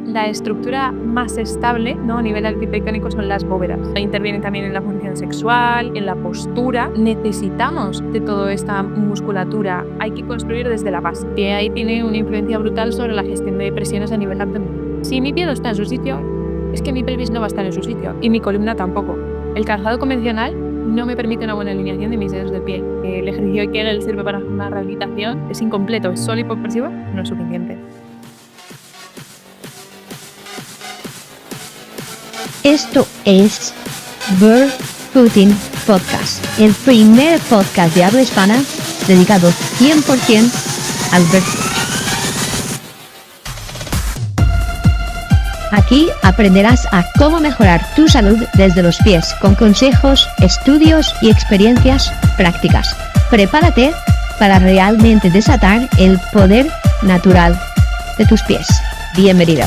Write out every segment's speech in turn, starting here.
la estructura más estable, ¿no? A nivel arquitectónico son las bóvedas. Intervienen también en la función sexual, en la postura. Necesitamos de toda esta musculatura. Hay que construir desde la base. Que ahí tiene una influencia brutal sobre la gestión de presiones a nivel abdominal. Si mi pie no está en su sitio, es que mi pelvis no va a estar en su sitio y mi columna tampoco. El calzado convencional no me permite una buena alineación de mis dedos del pie. El ejercicio de Kegel sirve para una rehabilitación, es incompleto, es solo hipopresivo, no es suficiente. Esto es Barefooting Podcast, el primer podcast de habla hispana dedicado 100% al barefoot. Aquí aprenderás a cómo mejorar tu salud desde los pies con consejos, estudios y experiencias prácticas. Prepárate para realmente desatar el poder natural de tus pies. Bienvenido.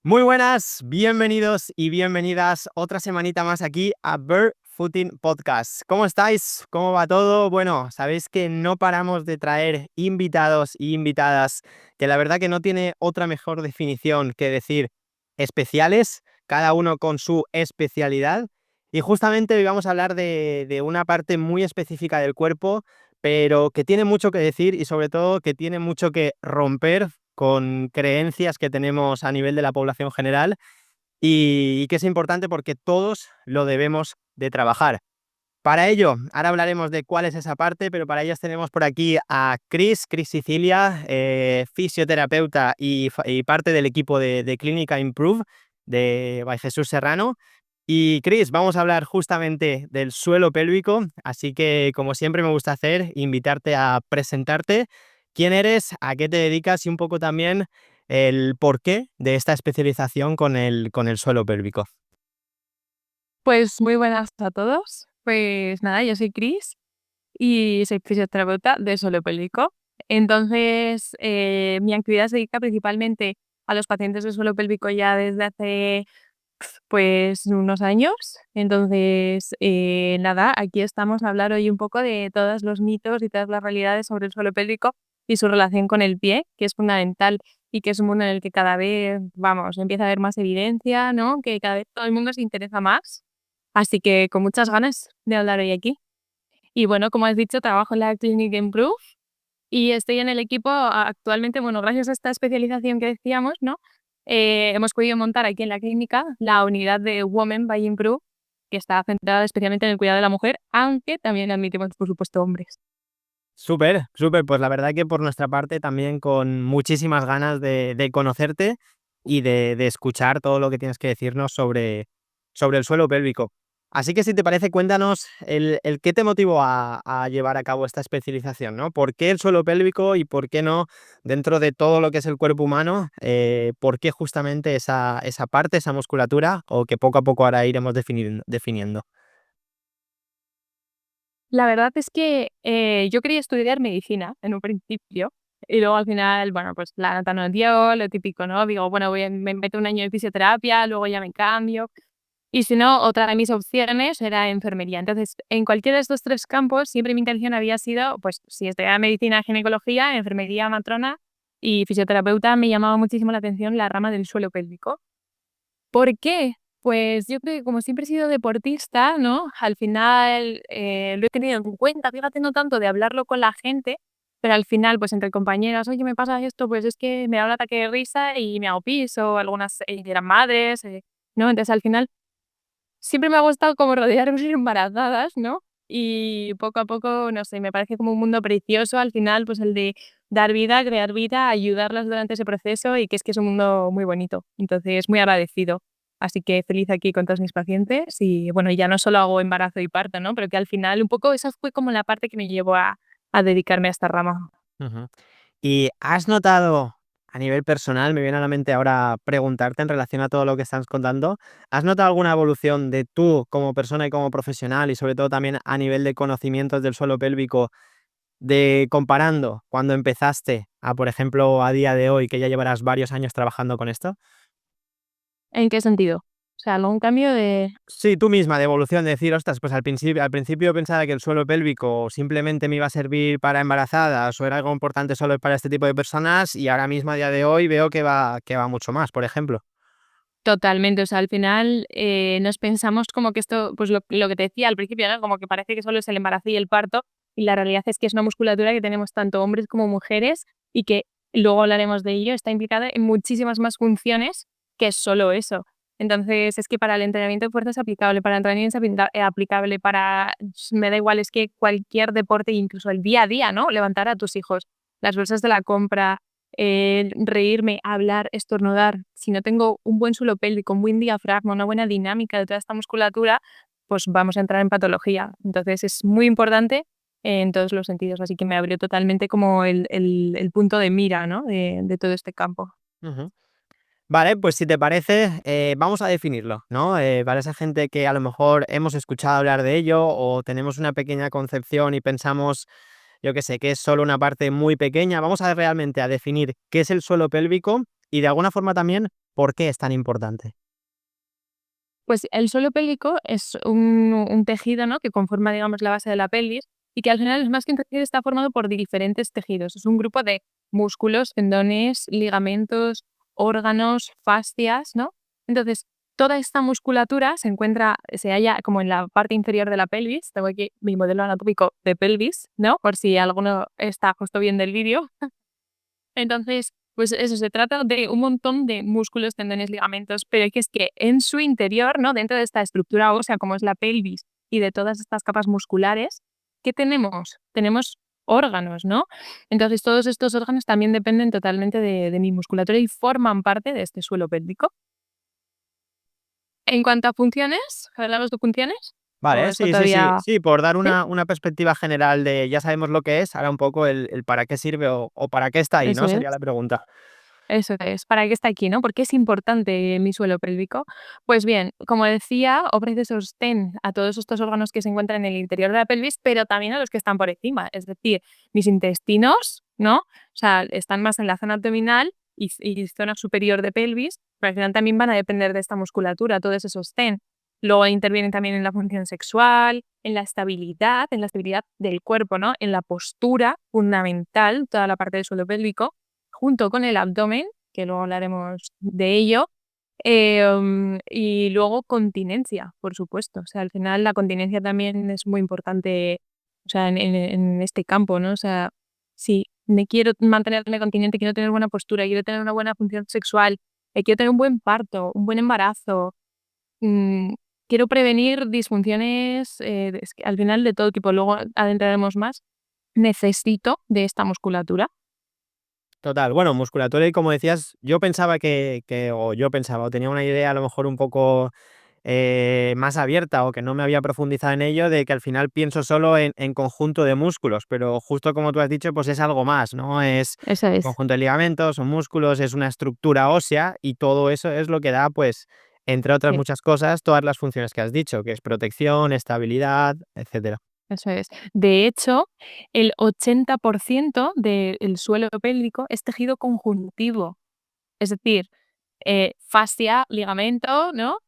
Muy buenas, bienvenidos y bienvenidas otra semanita más aquí a Barefooting Podcast. ¿Cómo estáis? ¿Cómo va todo? Bueno, sabéis que no paramos de traer invitados y invitadas que la verdad que no tiene otra mejor definición que decir especiales, cada uno con su especialidad. Y justamente hoy vamos a hablar de una parte muy específica del cuerpo, pero que tiene mucho que decir y sobre todo que tiene mucho que romper con creencias que tenemos a nivel de la población general y que es importante porque todos lo debemos de trabajar. Para ello, ahora hablaremos de cuál es esa parte, pero para ellas tenemos por aquí a Cris Sicilia, fisioterapeuta y parte del equipo de Clínica Improve de by Jesús Serrano. Y Cris, vamos a hablar justamente del suelo pélvico, así que como siempre me gusta hacer, invitarte a presentarte. ¿Quién eres? ¿A qué te dedicas? Y un poco también el porqué de esta especialización con el suelo pélvico. Pues muy buenas a todos. Pues nada, yo soy Cris y soy fisioterapeuta de suelo pélvico. Entonces, mi actividad se dedica principalmente a los pacientes de suelo pélvico ya desde hace pues unos años. Entonces, nada, aquí estamos a hablar hoy un poco de todos los mitos y todas las realidades sobre el suelo pélvico y su relación con el pie, que es fundamental y que es un mundo en el que cada vez, vamos, empieza a haber más evidencia, ¿no? Que cada vez todo el mundo se interesa más. Así que con muchas ganas de hablar hoy aquí. Y bueno, como has dicho, trabajo en la Clinic Improve y estoy en el equipo actualmente, bueno, gracias a esta especialización que decíamos, ¿no? Hemos podido montar aquí en la clínica la unidad de Women by Improve, que está centrada especialmente en el cuidado de la mujer, aunque también admitimos, por supuesto, hombres. Súper, súper. Pues la verdad que por nuestra parte también con muchísimas ganas de conocerte y de escuchar todo lo que tienes que decirnos sobre el suelo pélvico. Así que si te parece, cuéntanos el qué te motivó a llevar a cabo esta especialización, ¿no? ¿Por qué el suelo pélvico y por qué no, dentro de todo lo que es el cuerpo humano, por qué justamente esa parte, esa musculatura, o que poco a poco ahora iremos definiendo? La verdad es que yo quería estudiar medicina en un principio y luego al final, bueno, pues la nota no dio, lo típico, ¿no? Digo, bueno, me meto un año de fisioterapia, luego ya me cambio. Y si no, otra de mis opciones era enfermería. Entonces, en cualquiera de estos tres campos, siempre mi intención había sido, pues, si estudiaba medicina, ginecología, enfermería, matrona y fisioterapeuta, me llamaba muchísimo la atención la rama del suelo pélvico. ¿Por qué? Pues yo creo que como siempre he sido deportista, ¿no? Al final lo he tenido en cuenta, fíjate, no tanto de hablarlo con la gente, pero al final, pues entre compañeras, oye, me pasa esto, pues es que me da un ataque de risa y me hago pis, o algunas eran madres, ¿no? Entonces al final siempre me ha gustado como rodearme de embarazadas, ¿no? Y poco a poco, no sé, me parece como un mundo precioso al final, pues el de dar vida, crear vida, ayudarlas durante ese proceso y que es un mundo muy bonito. Entonces, muy agradecido. Así que feliz aquí con todos mis pacientes y bueno, ya no solo hago embarazo y parto, ¿no? Pero que al final un poco esa fue como la parte que me llevó a dedicarme a esta rama. Ujú. ¿Y has notado, a nivel personal, me viene a la mente ahora preguntarte en relación a todo lo que estás contando, ¿has notado alguna evolución de tú como persona y como profesional y sobre todo también a nivel de conocimientos del suelo pélvico, de comparando cuando empezaste a, por ejemplo, a día de hoy, que ya llevarás varios años trabajando con esto? ¿En qué sentido? O sea, algún cambio de... Sí, tú misma, de evolución, de decir, ostras, pues al principio pensaba que el suelo pélvico simplemente me iba a servir para embarazadas o era algo importante solo para este tipo de personas y ahora mismo a día de hoy veo que va mucho más, por ejemplo. Totalmente, o sea, al final nos pensamos como que esto, pues lo que te decía al principio, ¿no? Como que parece que solo es el embarazo y el parto, y la realidad es que es una musculatura que tenemos tanto hombres como mujeres y que luego hablaremos de ello, está implicada en muchísimas más funciones que solo eso. Entonces, es que para el entrenamiento de fuerza es aplicable, para el entrenamiento es aplicable, para, me da igual, es que cualquier deporte, incluso el día a día, ¿no? Levantar a tus hijos, las bolsas de la compra, reírme, hablar, estornudar, si no tengo un buen suelo pélvico, un buen diafragma, una buena dinámica de toda esta musculatura, pues vamos a entrar en patología. Entonces es muy importante en todos los sentidos, así que me abrió totalmente como el punto de mira, ¿no? De todo este campo. Ujú. Vale, pues si te parece, vamos a definirlo, ¿no? Para esa gente que a lo mejor hemos escuchado hablar de ello o tenemos una pequeña concepción y pensamos, yo qué sé, que es solo una parte muy pequeña, vamos a realmente a definir qué es el suelo pélvico y de alguna forma también por qué es tan importante. Pues el suelo pélvico es un tejido, ¿no? Que conforma, digamos, la base de la pelvis y que al final es más que un tejido, está formado por diferentes tejidos. Es un grupo de músculos, tendones, ligamentos, órganos, fascias, ¿no? Entonces, toda esta musculatura se halla como en la parte inferior de la pelvis. Tengo aquí mi modelo anatómico de pelvis, ¿no? Por si alguno está justo viendo el vídeo. Entonces, pues eso, se trata de un montón de músculos, tendones, ligamentos, pero que es que en su interior, ¿no? Dentro de esta estructura ósea, como es la pelvis, y de todas estas capas musculares, ¿qué tenemos? Tenemos órganos, ¿no? Entonces, todos estos órganos también dependen totalmente de mi musculatura y forman parte de este suelo pélvico. En cuanto a funciones, ¿hablamos de funciones? ¿O Vale, esto sí, sí, sí, todavía...? sí, por dar ¿Sí? una perspectiva general de ya sabemos lo que es, ahora un poco el para qué sirve o para qué está ahí, Eso ¿no? es. Sería la pregunta. Eso es, ¿para qué está aquí, no? ¿Por qué es importante mi suelo pélvico? Pues bien, como decía, ofrece sostén a todos estos órganos que se encuentran en el interior de la pelvis, pero también a los que están por encima, es decir, mis intestinos, ¿no? O sea, están más en la zona abdominal y zona superior de pelvis, pero al final también van a depender de esta musculatura, todo ese sostén. Luego intervienen también en la función sexual, en la estabilidad del cuerpo, ¿no? En la postura fundamental, toda la parte del suelo pélvico junto con el abdomen, que luego hablaremos de ello, y luego continencia, por supuesto. O sea, al final la continencia también es muy importante, o sea, en este campo, ¿no? O sea, si me quiero mantenerme continente, quiero tener buena postura, quiero tener una buena función sexual, quiero tener un buen parto, un buen embarazo, mm, quiero prevenir disfunciones, es que al final de todo tipo, luego adentraremos más, necesito de esta musculatura. Total, bueno, musculatura y como decías, yo pensaba o tenía una idea a lo mejor un poco más abierta o que no me había profundizado en ello, de que al final pienso solo en conjunto de músculos, pero justo como tú has dicho, pues es algo más, ¿no? Es Eso un es. conjunto de ligamentos, son músculos, es una estructura ósea y todo eso es lo que da, pues, entre otras Sí. muchas cosas, todas las funciones que has dicho, que es protección, estabilidad, etcétera. Eso es. De hecho, el 80% del suelo pélvico es tejido conjuntivo, es decir, fascia, ligamento, ¿no?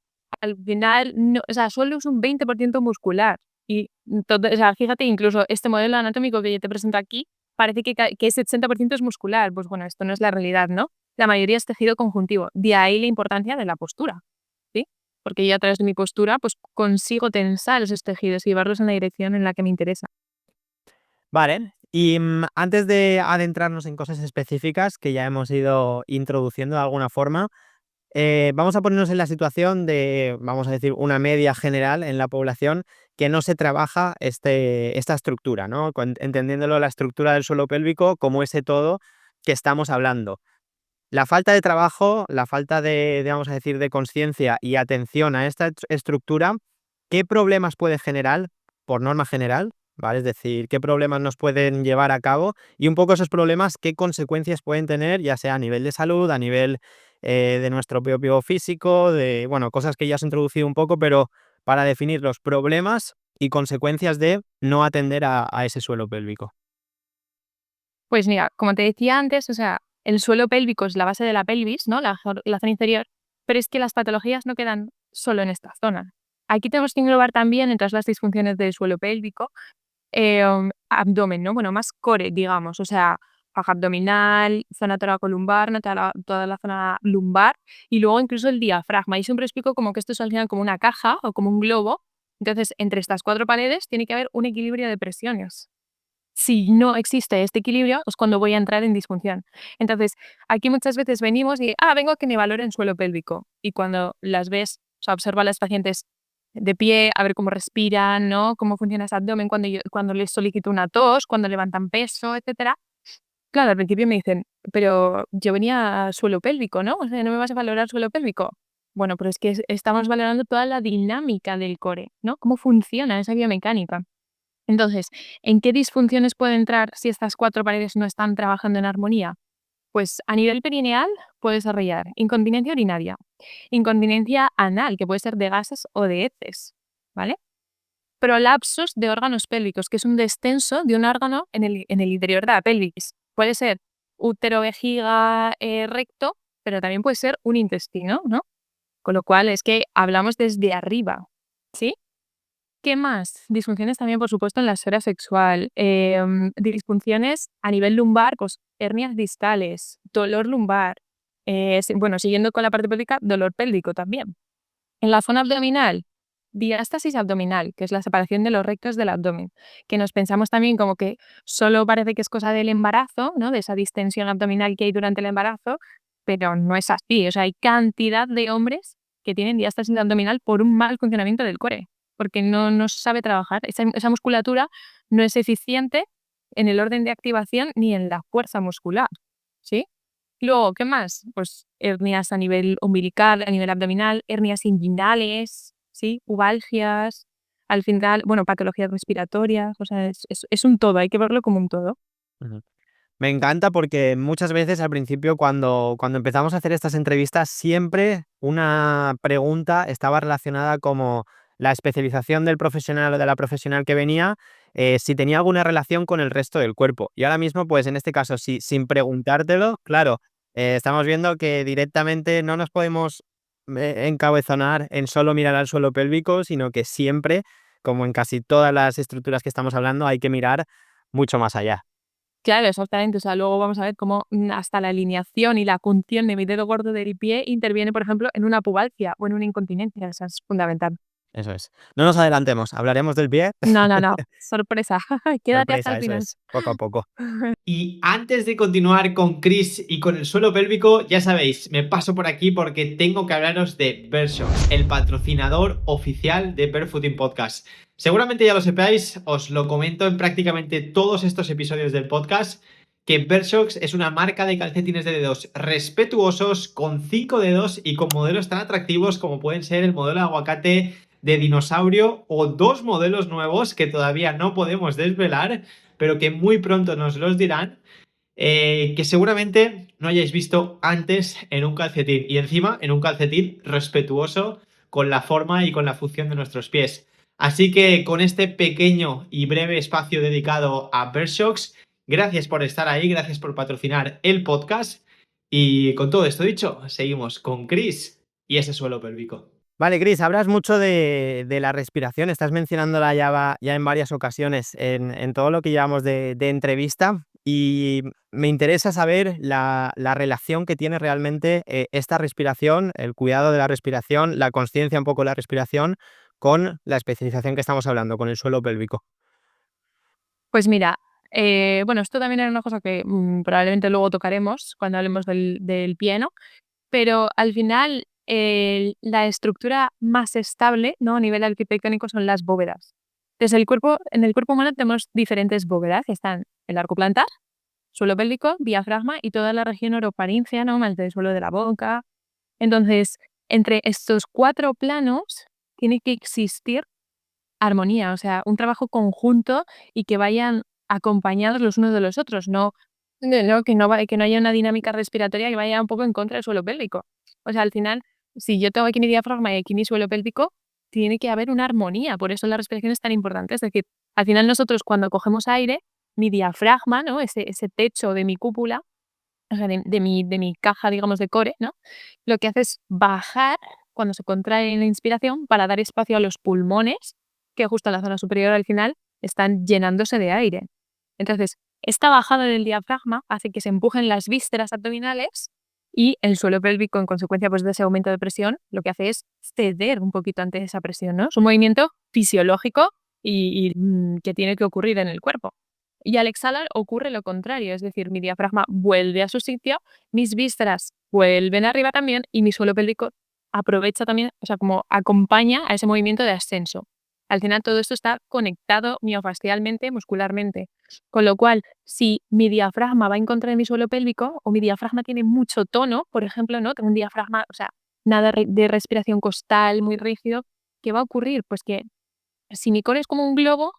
Al final, no, o sea, solo es un 20% muscular. Y todo, o sea, fíjate, incluso este modelo anatómico que yo te presento aquí, parece que ese 80% es muscular. Pues bueno, esto no es la realidad, ¿no? La mayoría es tejido conjuntivo. De ahí la importancia de la postura, ¿sí? Porque yo a través de mi postura, pues consigo tensar esos tejidos y llevarlos en la dirección en la que me interesa. Vale, y antes de adentrarnos en cosas específicas que ya hemos ido introduciendo de alguna forma, vamos a ponernos en la situación de, vamos a decir, una media general en la población que no se trabaja esta estructura, ¿no? Entendiéndolo la estructura del suelo pélvico como ese todo que estamos hablando. La falta de trabajo, la falta de, vamos a decir, de conciencia y atención a esta estructura, ¿qué problemas puede generar por norma general? ¿Vale? Es decir, ¿qué problemas nos pueden llevar a cabo? Y un poco esos problemas, ¿qué consecuencias pueden tener, ya sea a nivel de salud, a nivel de nuestro propio físico, de, bueno, cosas que ya has introducido un poco, pero para definir los problemas y consecuencias de no atender a ese suelo pélvico. Pues mira, como te decía antes, o sea, el suelo pélvico es la base de la pelvis, ¿no? La zona inferior, pero es que las patologías no quedan solo en esta zona. Aquí tenemos que englobar también en todas las disfunciones del suelo pélvico, abdomen, ¿no? Bueno, más core, digamos, o sea, faja abdominal, zona toracolumbar, ¿no? Toda la zona lumbar y luego incluso el diafragma. Y siempre explico como que esto es al final como una caja o como un globo. Entonces, entre estas 4 paredes tiene que haber un equilibrio de presiones. Si no existe este equilibrio, es cuando voy a entrar en disfunción. Entonces, aquí muchas veces venimos y, vengo a que me valoren suelo pélvico. Y cuando las ves, o sea, observa a las pacientes de pie, a ver cómo respiran, ¿no? Cómo funciona ese abdomen cuando les solicito una tos, cuando levantan peso, etcétera. Claro, al principio me dicen, pero yo venía a suelo pélvico, ¿no? O sea, ¿no me vas a valorar suelo pélvico? Bueno, pero es que estamos valorando toda la dinámica del core, ¿no? Cómo funciona esa biomecánica. Entonces, ¿en qué disfunciones puede entrar si estas 4 paredes no están trabajando en armonía? Pues a nivel perineal puede desarrollar incontinencia urinaria, incontinencia anal, que puede ser de gases o de heces, ¿vale? Prolapsos de órganos pélvicos, que es un descenso de un órgano en el interior de la pelvis. Puede ser útero, vejiga, recto, pero también puede ser un intestino, ¿no? Con lo cual es que hablamos desde arriba, ¿sí? ¿Qué más? Disfunciones también, por supuesto, en la esfera sexual. Disfunciones a nivel lumbar, pues hernias distales, dolor lumbar. Bueno, siguiendo con la parte pélvica, dolor pélvico también. En la zona abdominal, diástasis abdominal, que es la separación de los rectos del abdomen, que nos pensamos también como que solo parece que es cosa del embarazo, ¿no? De esa distensión abdominal que hay durante el embarazo, pero no es así. O sea, hay cantidad de hombres que tienen diástasis abdominal por un mal funcionamiento del core, porque no sabe trabajar. Esa musculatura no es eficiente en el orden de activación ni en la fuerza muscular, ¿sí? Luego, ¿qué más? Pues hernias a nivel umbilical, a nivel abdominal, hernias inguinales, ¿sí? Pubalgias, al final, bueno, patologías respiratorias, o sea, es un todo, hay que verlo como un todo. Ujú. Me encanta porque muchas veces al principio cuando empezamos a hacer estas entrevistas siempre una pregunta estaba relacionada como la especialización del profesional o de la profesional que venía, si tenía alguna relación con el resto del cuerpo. Y ahora mismo, pues en este caso, sin preguntártelo, claro, estamos viendo que directamente no nos podemos encabezonar en solo mirar al suelo pélvico, sino que siempre, como en casi todas las estructuras que estamos hablando, hay que mirar mucho más allá. Claro, exactamente. O sea, luego vamos a ver cómo hasta la alineación y la punción de mi dedo gordo del pie interviene, por ejemplo, en una pubalgia o en una incontinencia. Eso es fundamental. Eso es. No nos adelantemos, hablaremos del pie. No, no, no. Sorpresa. Quédate hasta Sorpresa, el eso final. es, poco a poco. Y antes de continuar con Chris y con el suelo pélvico, ya sabéis, me paso por aquí porque tengo que hablaros de Vershocks, el patrocinador oficial de Barefooting Podcast. Seguramente ya lo sepáis, os lo comento en prácticamente todos estos episodios del podcast, que Vershocks es una marca de calcetines de dedos respetuosos, con 5 dedos y con modelos tan atractivos como pueden ser el modelo de aguacate de dinosaurio o 2 modelos nuevos que todavía no podemos desvelar, pero que muy pronto nos los dirán, que seguramente no hayáis visto antes en un calcetín, y encima en un calcetín respetuoso con la forma y con la función de nuestros pies. Así que con este pequeño y breve espacio dedicado a Vershocks, gracias por estar ahí, gracias por patrocinar el podcast, y con todo esto dicho, seguimos con Chris y ese suelo pélvico. Vale, Chris, hablas mucho de la respiración, estás mencionándola ya en varias ocasiones en todo lo que llevamos de entrevista y me interesa saber la relación que tiene realmente esta respiración, el cuidado de la respiración, la consciencia un poco de la respiración con la especialización que estamos hablando, con el suelo pélvico. Pues mira, bueno, esto también era una cosa que probablemente luego tocaremos cuando hablemos del pie, ¿no? Pero al final, la estructura más estable, ¿no? A nivel arquitectónico son las bóvedas. Entonces, en el cuerpo humano tenemos diferentes bóvedas, que están el arco plantar, suelo pélvico, diafragma y toda la región orofaringea, ¿no? Más del suelo de la boca. Entonces, entre estos 4 planos tiene que existir armonía, o sea, un trabajo conjunto y que vayan acompañados los unos de los otros, que no haya una dinámica respiratoria que vaya un poco en contra del suelo pélvico. O sea, al final, si yo tengo aquí mi diafragma y aquí mi suelo pélvico, tiene que haber una armonía, por eso la respiración es tan importante. Es decir, al final nosotros cuando cogemos aire, mi diafragma, ¿no? Ese techo de mi cúpula, o sea, de mi caja, digamos, de core, ¿no? Lo que hace es bajar cuando se contrae en la inspiración para dar espacio a los pulmones, que justo en la zona superior al final están llenándose de aire. Entonces, esta bajada del diafragma hace que se empujen las vísceras abdominales y el suelo pélvico, en consecuencia pues, de ese aumento de presión, lo que hace es ceder un poquito ante esa presión, ¿no? Es un movimiento fisiológico y que tiene que ocurrir en el cuerpo. Y al exhalar ocurre lo contrario, es decir, mi diafragma vuelve a su sitio, mis vísceras vuelven arriba también y mi suelo pélvico aprovecha también, o sea, como acompaña a ese movimiento de ascenso. Al final todo esto está conectado miofascialmente, muscularmente. Con lo cual, si mi diafragma va en contra de mi suelo pélvico o mi diafragma tiene mucho tono, por ejemplo, ¿no? Tengo un diafragma, o sea, nada de respiración costal, muy rígido, ¿qué va a ocurrir? Pues que si mi core es como un globo,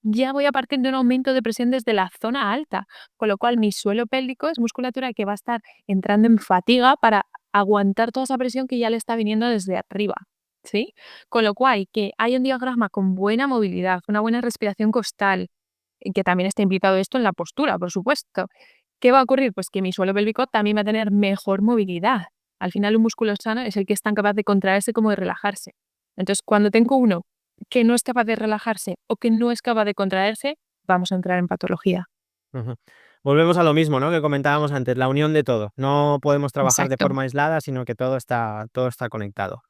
ya voy a partir de un aumento de presión desde la zona alta, con lo cual mi suelo pélvico es musculatura que va a estar entrando en fatiga para aguantar toda esa presión que ya le está viniendo desde arriba, ¿sí? Con lo cual, que hay un diafragma con buena movilidad, una buena respiración costal, y que también está implicado esto en la postura, por supuesto. ¿Qué va a ocurrir? Pues que mi suelo pélvico también va a tener mejor movilidad. Al final, un músculo sano es el que es tan capaz de contraerse como de relajarse. Entonces, cuando tengo uno que no es capaz de relajarse o que no es capaz de contraerse, vamos a entrar en patología. Ujú. Volvemos a lo mismo, ¿no? Que comentábamos antes, la unión de todo. No podemos trabajar de Exacto. forma aislada, sino que todo está conectado.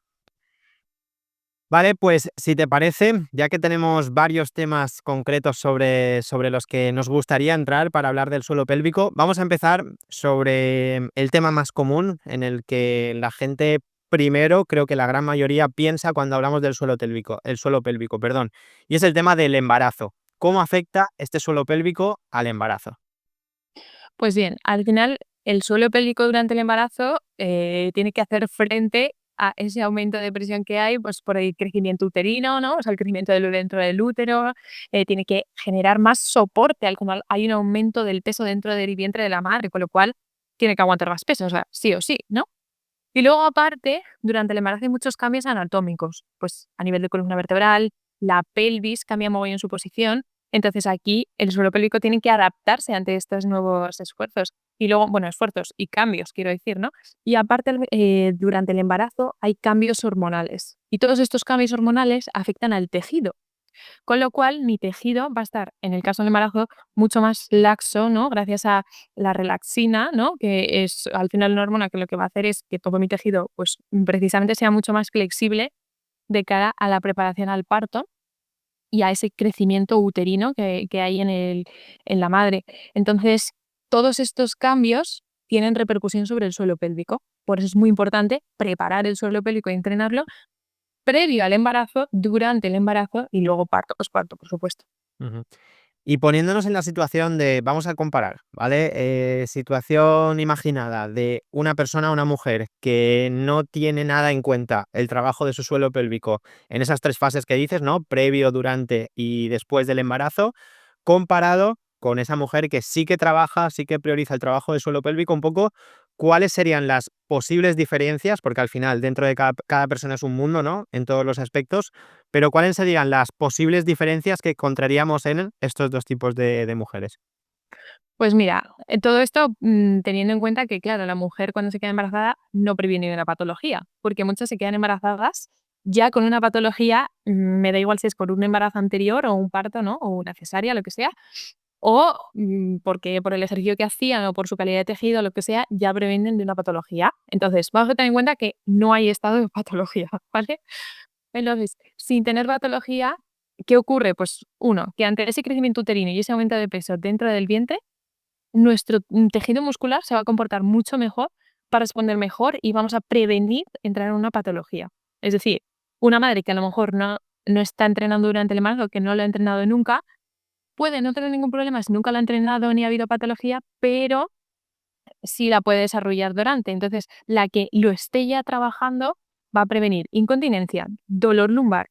Vale, pues si te parece, ya que tenemos varios temas concretos sobre los que nos gustaría entrar para hablar del suelo pélvico, vamos a empezar sobre el tema más común en el que la gente primero, creo que la gran mayoría piensa cuando hablamos del suelo pélvico, perdón, y es el tema del embarazo. ¿Cómo afecta este suelo pélvico al embarazo? Pues bien, al final el suelo pélvico durante el embarazo tiene que hacer frente a ese aumento de presión que hay, pues por el crecimiento uterino, ¿no? O sea, el crecimiento dentro del útero, tiene que generar más soporte al cual hay un aumento del peso dentro del vientre de la madre, con lo cual tiene que aguantar más peso, o sea, sí o sí, ¿no? Y luego aparte, durante el embarazo hay muchos cambios anatómicos, pues a nivel de columna vertebral, la pelvis cambia muy en su posición, entonces aquí el suelo pélvico tiene que adaptarse ante estos nuevos esfuerzos. Y luego, bueno, esfuerzos y cambios, quiero decir, ¿no? Y aparte, durante el embarazo hay cambios hormonales. Y todos estos cambios hormonales afectan al tejido. Con lo cual, mi tejido va a estar, en el caso del embarazo, mucho más laxo, ¿no? Gracias a la relaxina, ¿no? Que es al final una hormona que lo que va a hacer es que todo mi tejido, pues precisamente sea mucho más flexible de cara a la preparación al parto y a ese crecimiento uterino que hay en la madre. Entonces, todos estos cambios tienen repercusión sobre el suelo pélvico. Por eso es muy importante preparar el suelo pélvico y entrenarlo previo al embarazo, durante el embarazo y luego parto, posparto, por supuesto. Ujú. Y poniéndonos en la situación de, vamos a comparar, ¿vale? Situación imaginada de una persona, una mujer que no tiene nada en cuenta el trabajo de su suelo pélvico en esas tres fases que dices, ¿no? Previo, durante y después del embarazo, comparado con esa mujer que sí que trabaja, sí que prioriza el trabajo de suelo pélvico, un poco, ¿cuáles serían las posibles diferencias? Porque al final, dentro de cada persona es un mundo, ¿no? En todos los aspectos, pero ¿cuáles serían las posibles diferencias que encontraríamos en estos dos tipos de mujeres? Pues mira, todo esto, teniendo en cuenta que, claro, la mujer cuando se queda embarazada no previene de una patología, porque muchas se quedan embarazadas ya con una patología, me da igual si es por un embarazo anterior o un parto, ¿no? O una cesárea, lo que sea, o, porque por el ejercicio que hacían o por su calidad de tejido, lo que sea, ya previenen de una patología. Entonces, vamos a tener en cuenta que no hay estado de patología, ¿vale? Entonces, sin tener patología, ¿qué ocurre? Pues, uno, que ante ese crecimiento uterino y ese aumento de peso dentro del vientre, nuestro, tejido muscular se va a comportar mucho mejor, para responder mejor y vamos a prevenir entrar en una patología. Es decir, una madre que a lo mejor no está entrenando durante el embarazo, que no lo ha entrenado nunca, puede no tener ningún problema si nunca lo ha entrenado ni ha habido patología, pero sí la puede desarrollar durante. Entonces, la que lo esté ya trabajando va a prevenir incontinencia, dolor lumbar,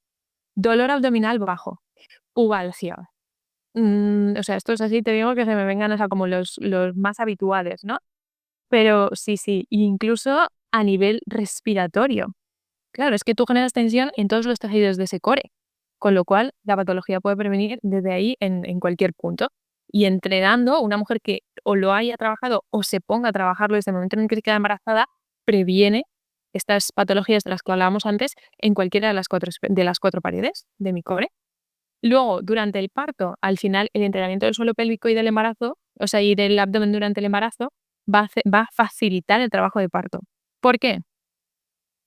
dolor abdominal bajo, pubalgia. O sea, esto es así, te digo que se me vengan, o sea, como los más habituales, ¿no? Pero sí, sí, incluso a nivel respiratorio. Claro, es que tú generas tensión en todos los tejidos de ese core, con lo cual la patología puede prevenir desde ahí en cualquier punto. Y entrenando, una mujer que o lo haya trabajado o se ponga a trabajarlo desde el momento en el que se queda embarazada, previene estas patologías de las que hablábamos antes en cualquiera de las cuatro paredes de mi core. Luego, durante el parto, al final, el entrenamiento del suelo pélvico y del embarazo, o sea, y del abdomen durante el embarazo, va a facilitar el trabajo de parto. ¿Por qué?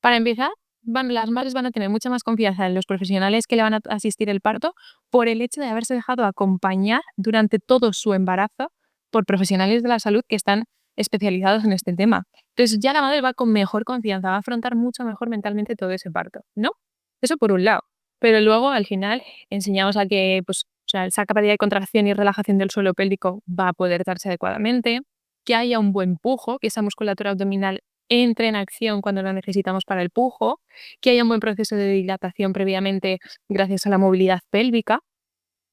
Para empezar, las madres van a tener mucha más confianza en los profesionales que le van a asistir el parto por el hecho de haberse dejado acompañar durante todo su embarazo por profesionales de la salud que están especializados en este tema. Entonces ya la madre va con mejor confianza, va a afrontar mucho mejor mentalmente todo ese parto, ¿no? Eso por un lado. Pero luego, al final, enseñamos a que pues, o sea, esa capacidad de contracción y relajación del suelo pélvico va a poder darse adecuadamente, que haya un buen pujo, que esa musculatura abdominal entre en acción cuando lo necesitamos para el pujo, que haya un buen proceso de dilatación previamente gracias a la movilidad pélvica,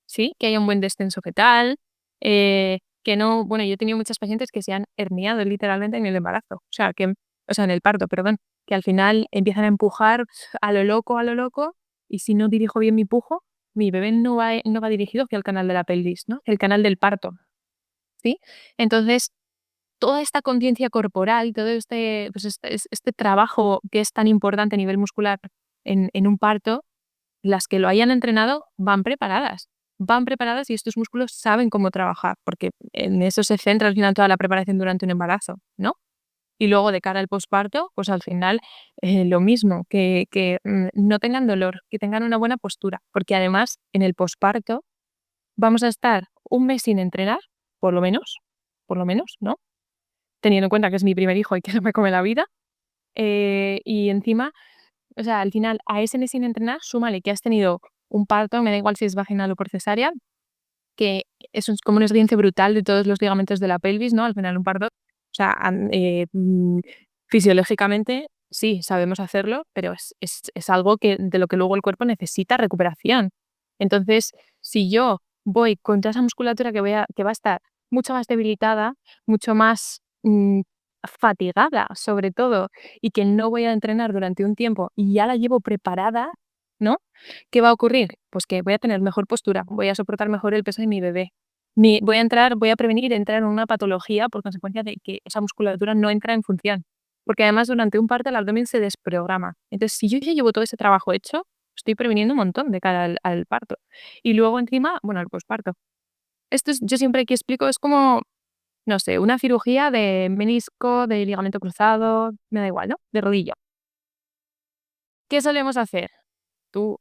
¿sí? Que haya un buen descenso fetal, que no, bueno, yo he tenido muchas pacientes que se han herniado literalmente en el embarazo, o sea, en el parto, perdón, que al final empiezan a empujar a lo loco, y si no dirijo bien mi pujo, mi bebé no va dirigido hacia el canal de la pelvis, ¿no? El canal del parto, ¿sí? Entonces, toda esta conciencia corporal, todo pues este trabajo que es tan importante a nivel muscular en un parto, las que lo hayan entrenado van preparadas y estos músculos saben cómo trabajar, porque en eso se centra al final toda la preparación durante un embarazo, ¿no? Y luego de cara al posparto, pues al final lo mismo, que no tengan dolor, que tengan una buena postura, porque además en el posparto vamos a estar un mes sin entrenar, por lo menos, ¿no? Teniendo en cuenta que es mi primer hijo y que no me come la vida. Y encima, o sea, al final, a ese mes sin entrenar, súmale que has tenido un parto, me da igual si es vaginal o por cesárea, que eso es como un esguince brutal de todos los ligamentos de la pelvis, ¿no? Al final, un parto, o sea, fisiológicamente sí, sabemos hacerlo, pero es algo de lo que luego el cuerpo necesita recuperación. Entonces, si yo voy con toda esa musculatura que va a estar mucho más debilitada, mucho más fatigada, sobre todo, y que no voy a entrenar durante un tiempo y ya la llevo preparada, ¿no? ¿Qué va a ocurrir? Pues que voy a tener mejor postura, voy a soportar mejor el peso de mi bebé. Voy a prevenir entrar en una patología por consecuencia de que esa musculatura no entra en función. Porque además durante un parto el abdomen se desprograma. Entonces, si yo ya llevo todo ese trabajo hecho, estoy previniendo un montón de cara al parto. Y luego encima, bueno, al posparto. Yo siempre aquí explico, es como, no sé, una cirugía de menisco, de ligamento cruzado, me da igual, ¿no? De rodilla. ¿Qué solemos hacer? Tú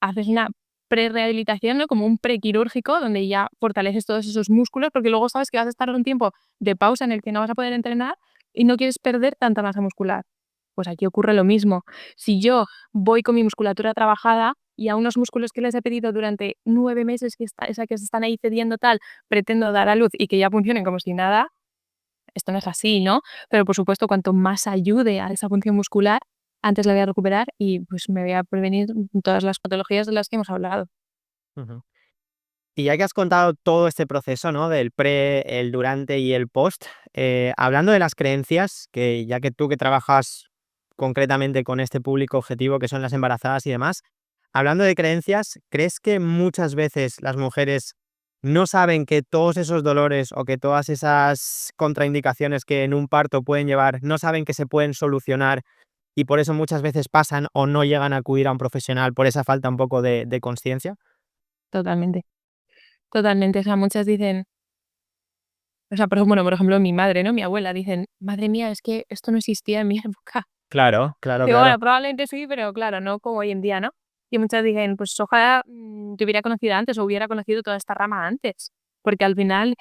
haces una prerehabilitación, ¿no? Como un prequirúrgico, donde ya fortaleces todos esos músculos, porque luego sabes que vas a estar un tiempo de pausa en el que no vas a poder entrenar y no quieres perder tanta masa muscular. Pues aquí ocurre lo mismo. Si yo voy con mi musculatura trabajada y a unos músculos que les he pedido durante 9 meses que se están ahí cediendo tal, pretendo dar a luz y que ya funcionen como si nada, esto no es así, ¿no? Pero por supuesto, cuanto más ayude a esa función muscular, antes la voy a recuperar y pues me voy a prevenir todas las patologías de las que hemos hablado. Ujú. Y ya que has contado todo este proceso, ¿no? Del pre, el durante y el post, hablando de las creencias, que ya que tú que trabajas concretamente con este público objetivo que son las embarazadas y demás, hablando de creencias, ¿crees que muchas veces las mujeres no saben que todos esos dolores o que todas esas contraindicaciones que en un parto pueden llevar, no saben que se pueden solucionar y por eso muchas veces pasan o no llegan a acudir a un profesional por esa falta un poco de conciencia? Totalmente, totalmente. O sea, muchas dicen, o sea, por ejemplo, mi madre, ¿no? Mi abuela, dicen, madre mía, es que esto no existía en mi época. Claro, claro, Digo, claro. bueno, probablemente sí, pero claro, no como hoy en día, ¿no? Y muchas dicen, pues ojalá te hubiera conocido antes o hubiera conocido toda esta rama antes, porque al final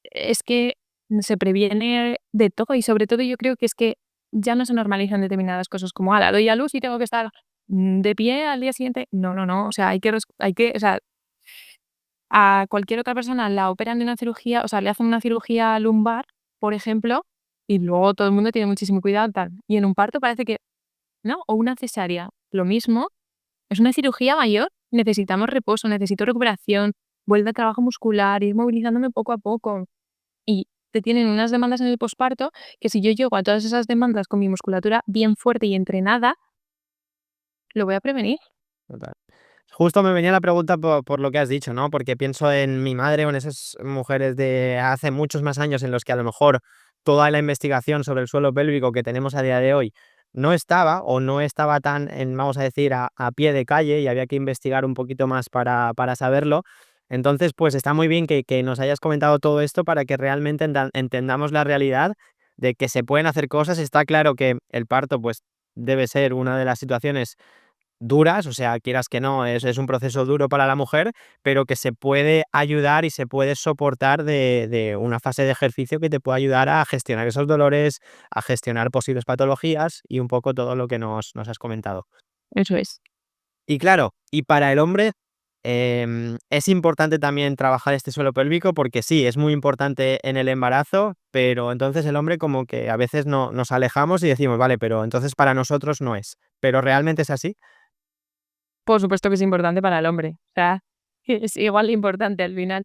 es que se previene de todo y sobre todo yo creo que es que ya no se normalizan determinadas cosas como, ala, doy a luz y tengo que estar de pie al día siguiente. No, no, no, o sea, o sea, a cualquier otra persona la operan de una cirugía, o sea, le hacen una cirugía lumbar, por ejemplo, y luego todo el mundo tiene muchísimo cuidado, tal. Y en un parto parece que, ¿no? O una cesárea, lo mismo, es una cirugía mayor, necesitamos reposo, necesito recuperación, vuelve a trabajo muscular, ir movilizándome poco a poco. Y te tienen unas demandas en el posparto que si yo llego a todas esas demandas con mi musculatura bien fuerte y entrenada, lo voy a prevenir. Total. Justo me venía la pregunta por lo que has dicho, ¿no? Porque pienso en mi madre o en esas mujeres de hace muchos más años en los que a lo mejor toda la investigación sobre el suelo pélvico que tenemos a día de hoy no estaba o no estaba tan, vamos a decir, a pie de calle y había que investigar un poquito más para saberlo. Entonces, pues está muy bien que nos hayas comentado todo esto para que realmente entendamos la realidad de que se pueden hacer cosas. Está claro que el parto, pues, debe ser una de las situaciones duras, o sea, quieras que no, es un proceso duro para la mujer, pero que se puede ayudar y se puede soportar de una fase de ejercicio que te puede ayudar a gestionar esos dolores, a gestionar posibles patologías y un poco todo lo que nos has comentado. Eso es. Y claro, y para el hombre, es importante también trabajar este suelo pélvico porque sí, es muy importante en el embarazo, pero entonces el hombre como que a veces no nos alejamos y decimos: "Vale, pero entonces para nosotros no es", ¿pero realmente es así? Por supuesto que es importante para el hombre, o sea, es igual de importante al final.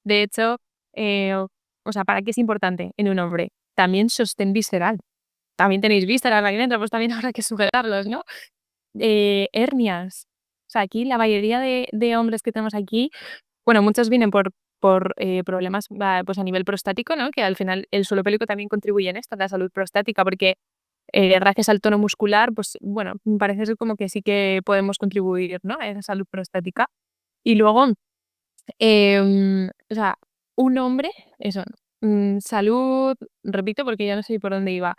De hecho, o sea, ¿para qué es importante en un hombre? También sostén visceral. También tenéis vísceras aquí dentro, pues también habrá que sujetarlos, ¿no? Hernias. O sea, aquí la mayoría de hombres que tenemos aquí, bueno, muchos vienen por problemas, pues a nivel prostático, ¿no? Que al final el suelo pélvico también contribuye en esto, en la salud prostática, porque gracias al tono muscular, pues bueno, parece ser como que sí que podemos contribuir, ¿no? En esa salud prostática. Y luego, o sea, un hombre, eso, salud, repito, porque ya no sé por dónde iba.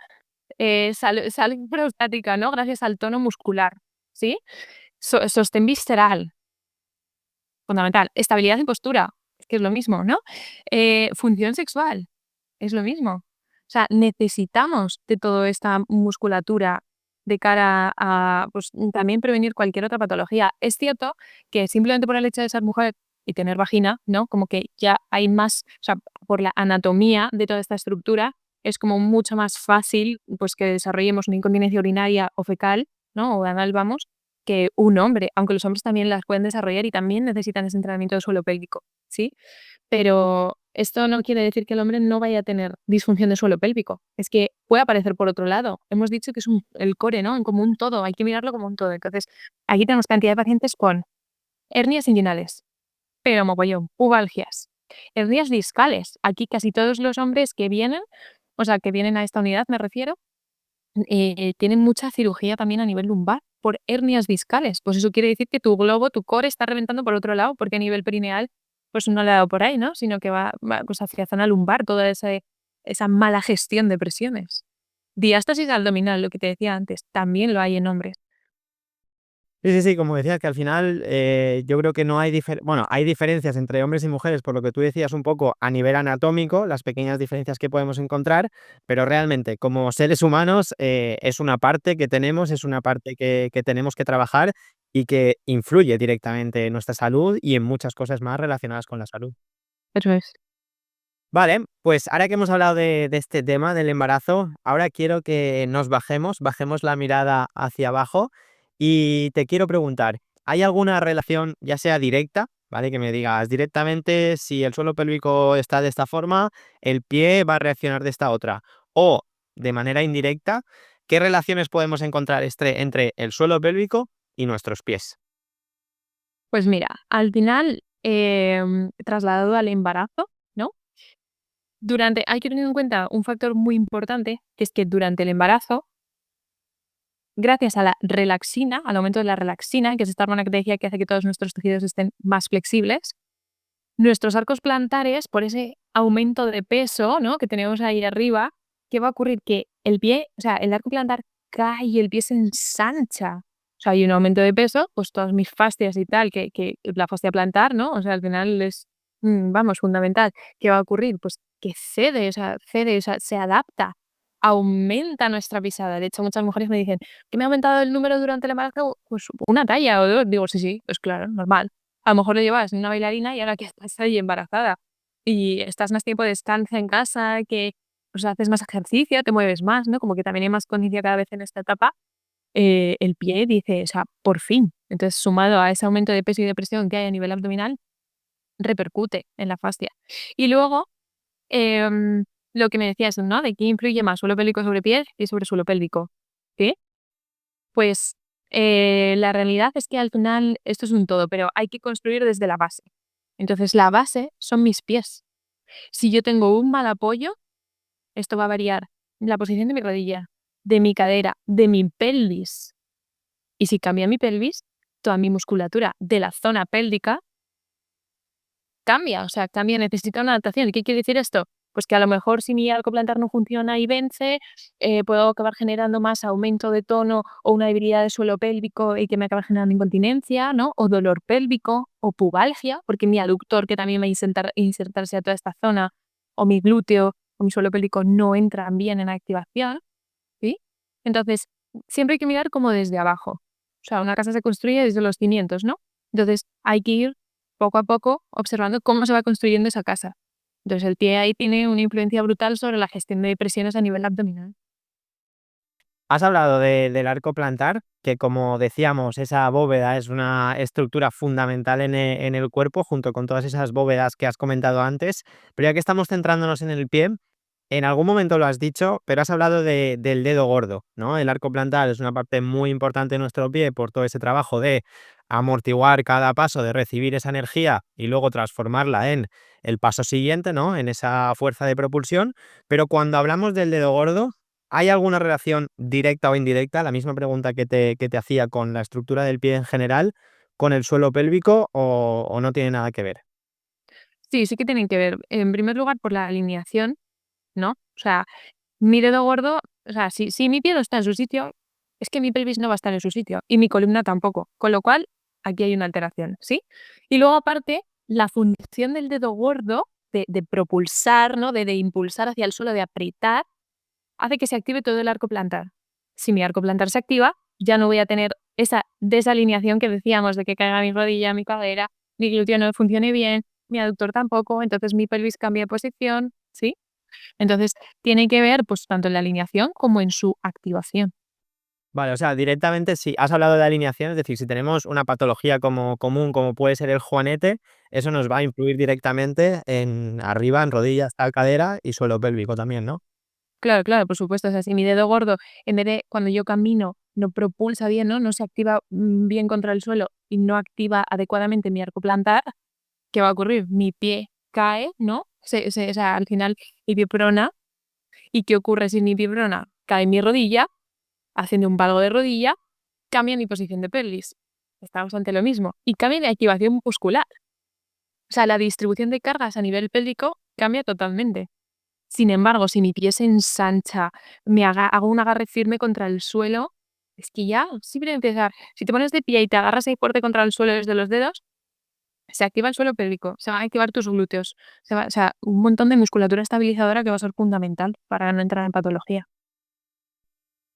Salud prostática, ¿no? Gracias al tono muscular, ¿sí? Sostén visceral, fundamental. Estabilidad en postura, es que es lo mismo, ¿no? Función sexual, es lo mismo. O sea, necesitamos de toda esta musculatura de cara a, pues, también prevenir cualquier otra patología. Es cierto que simplemente por el hecho de ser mujer y tener vagina, ¿no? Como que ya hay más, o sea, por la anatomía de toda esta estructura, es como mucho más fácil, pues, que desarrollemos una incontinencia urinaria o fecal, ¿no? O anal, vamos, que un hombre, aunque los hombres también las pueden desarrollar y también necesitan ese entrenamiento de suelo pélvico, ¿sí? Pero esto no quiere decir que el hombre no vaya a tener disfunción de suelo pélvico. Es que puede aparecer por otro lado. Hemos dicho que es el core, ¿no? Como un todo, hay que mirarlo como un todo. Entonces, aquí tenemos cantidad de pacientes con hernias inguinales, pero mogollón, pubalgias, hernias discales. Aquí casi todos los hombres que vienen, o sea, que vienen a esta unidad, me refiero, tienen mucha cirugía también a nivel lumbar por hernias discales. Pues eso quiere decir que tu globo, tu core está reventando por otro lado, porque a nivel perineal, pues no le ha dado por ahí, ¿no? Sino que va pues hacia zona lumbar, toda esa mala gestión de presiones. Diástasis abdominal, lo que te decía antes, también lo hay en hombres. Sí, sí, sí, como decías, que al final yo creo que no hay bueno, hay diferencias entre hombres y mujeres, por lo que tú decías un poco a nivel anatómico, las pequeñas diferencias que podemos encontrar, pero realmente como seres humanos es una parte que tenemos, es una parte que tenemos que trabajar y que influye directamente en nuestra salud y en muchas cosas más relacionadas con la salud. Eso es. Vale, pues ahora que hemos hablado de este tema del embarazo, ahora quiero que nos bajemos la mirada hacia abajo y te quiero preguntar, ¿hay alguna relación, ya sea directa, ¿vale? Que me digas directamente si el suelo pélvico está de esta forma, el pie va a reaccionar de esta otra. O de manera indirecta, ¿qué relaciones podemos encontrar entre el suelo pélvico y nuestros pies? Pues mira, al final, trasladado al embarazo, ¿no? Hay que tener en cuenta un factor muy importante, que es que durante el embarazo, gracias a la relaxina, al aumento de la relaxina, que es esta hormona que te decía que hace que todos nuestros tejidos estén más flexibles, nuestros arcos plantares, por ese aumento de peso, ¿no? Que tenemos ahí arriba, ¿qué va a ocurrir? Que el pie, o sea, el arco plantar cae y el pie se ensancha. O sea, hay un aumento de peso, pues todas mis fascias y tal, que la fascia plantar, ¿no? O sea, al final es, vamos, fundamental. ¿Qué va a ocurrir? Pues que cede, o sea, se adapta, aumenta nuestra pisada. De hecho, muchas mujeres me dicen, ¿que me ha aumentado el número durante el embarazo? Pues una talla o dos. Digo, sí, sí, pues claro, normal. A lo mejor lo llevas en una bailarina y ahora que estás ahí embarazada y estás más tiempo de estancia en casa, que, pues, haces más ejercicio, te mueves más, ¿no? Como que también hay más conciencia cada vez en esta etapa, el pie dice, o sea, por fin. Entonces, sumado a ese aumento de peso y de presión que hay a nivel abdominal, repercute en la fascia. Y luego, em, lo que me decías, ¿no? De qué influye más suelo pélvico sobre pie y sobre suelo pélvico. ¿Sí? Pues, la realidad es que al final esto es un todo, pero hay que construir desde la base. Entonces, la base son mis pies. Si yo tengo un mal apoyo, esto va a variar la posición de mi rodilla, de mi cadera, de mi pelvis. Y si cambia mi pelvis, toda mi musculatura de la zona pélvica cambia, necesita una adaptación. ¿Y qué quiere decir esto? Pues que a lo mejor si mi arco plantar no funciona y vence, puedo acabar generando más aumento de tono o una debilidad de suelo pélvico y que me acabe generando incontinencia, ¿no? O dolor pélvico o pubalgia, porque mi aductor, que también va a insertarse a toda esta zona, o mi glúteo o mi suelo pélvico no entran bien en activación, ¿sí? Entonces, siempre hay que mirar como desde abajo. O sea, una casa se construye desde los cimientos, ¿no? Entonces, hay que ir poco a poco observando cómo se va construyendo esa casa. Entonces, el pie ahí tiene una influencia brutal sobre la gestión de presiones a nivel abdominal. Has hablado del arco plantar, que como decíamos, esa bóveda es una estructura fundamental en el cuerpo, junto con todas esas bóvedas que has comentado antes. Pero ya que estamos centrándonos en el pie, en algún momento lo has dicho, pero has hablado del dedo gordo, ¿no? El arco plantar es una parte muy importante de nuestro pie por todo ese trabajo de amortiguar cada paso, de recibir esa energía y luego transformarla en el paso siguiente, ¿no? En esa fuerza de propulsión. Pero cuando hablamos del dedo gordo, ¿hay alguna relación directa o indirecta? La misma pregunta que te hacía con la estructura del pie en general, con el suelo pélvico o no tiene nada que ver. Sí, sí que tienen que ver. En primer lugar, por la alineación, ¿no? O sea, mi dedo gordo, o sea, si mi pie no está en su sitio, es que mi pelvis no va a estar en su sitio y mi columna tampoco. Con lo cual, aquí hay una alteración, ¿sí? Y luego, aparte, la función del dedo gordo de propulsar, ¿no? De impulsar hacia el suelo, de apretar, hace que se active todo el arco plantar. Si mi arco plantar se activa, ya no voy a tener esa desalineación que decíamos de que caiga mi rodilla, mi cadera, mi glúteo no funcione bien, mi aductor tampoco, entonces mi pelvis cambia de posición, ¿sí? Entonces, tiene que ver, pues, tanto en la alineación como en su activación. Vale, o sea, directamente si has hablado de alineación, es decir, si tenemos una patología como común, como puede ser el juanete, eso nos va a influir directamente en arriba, en rodillas, cadera y suelo pélvico también, ¿no? Claro, claro, por supuesto. O sea, si mi dedo gordo, en vez de cuando yo camino, no propulsa bien, ¿no? No se activa bien contra el suelo y no activa adecuadamente mi arco plantar, ¿qué va a ocurrir? Mi pie cae, ¿no? O sea, al final mi pie prona. ¿Y qué ocurre si mi pie prona? Cae mi rodilla, haciendo un valgo de rodilla, cambia mi posición de pelvis. Estamos ante lo mismo. Y cambia mi activación muscular. O sea, la distribución de cargas a nivel pélvico cambia totalmente. Sin embargo, si mi pie se ensancha, hago un agarre firme contra el suelo, es que ya, simplemente empezar, si te pones de pie y te agarras ahí fuerte contra el suelo desde los dedos, se activa el suelo pélvico, se van a activar tus glúteos, o sea, un montón de musculatura estabilizadora que va a ser fundamental para no entrar en patología.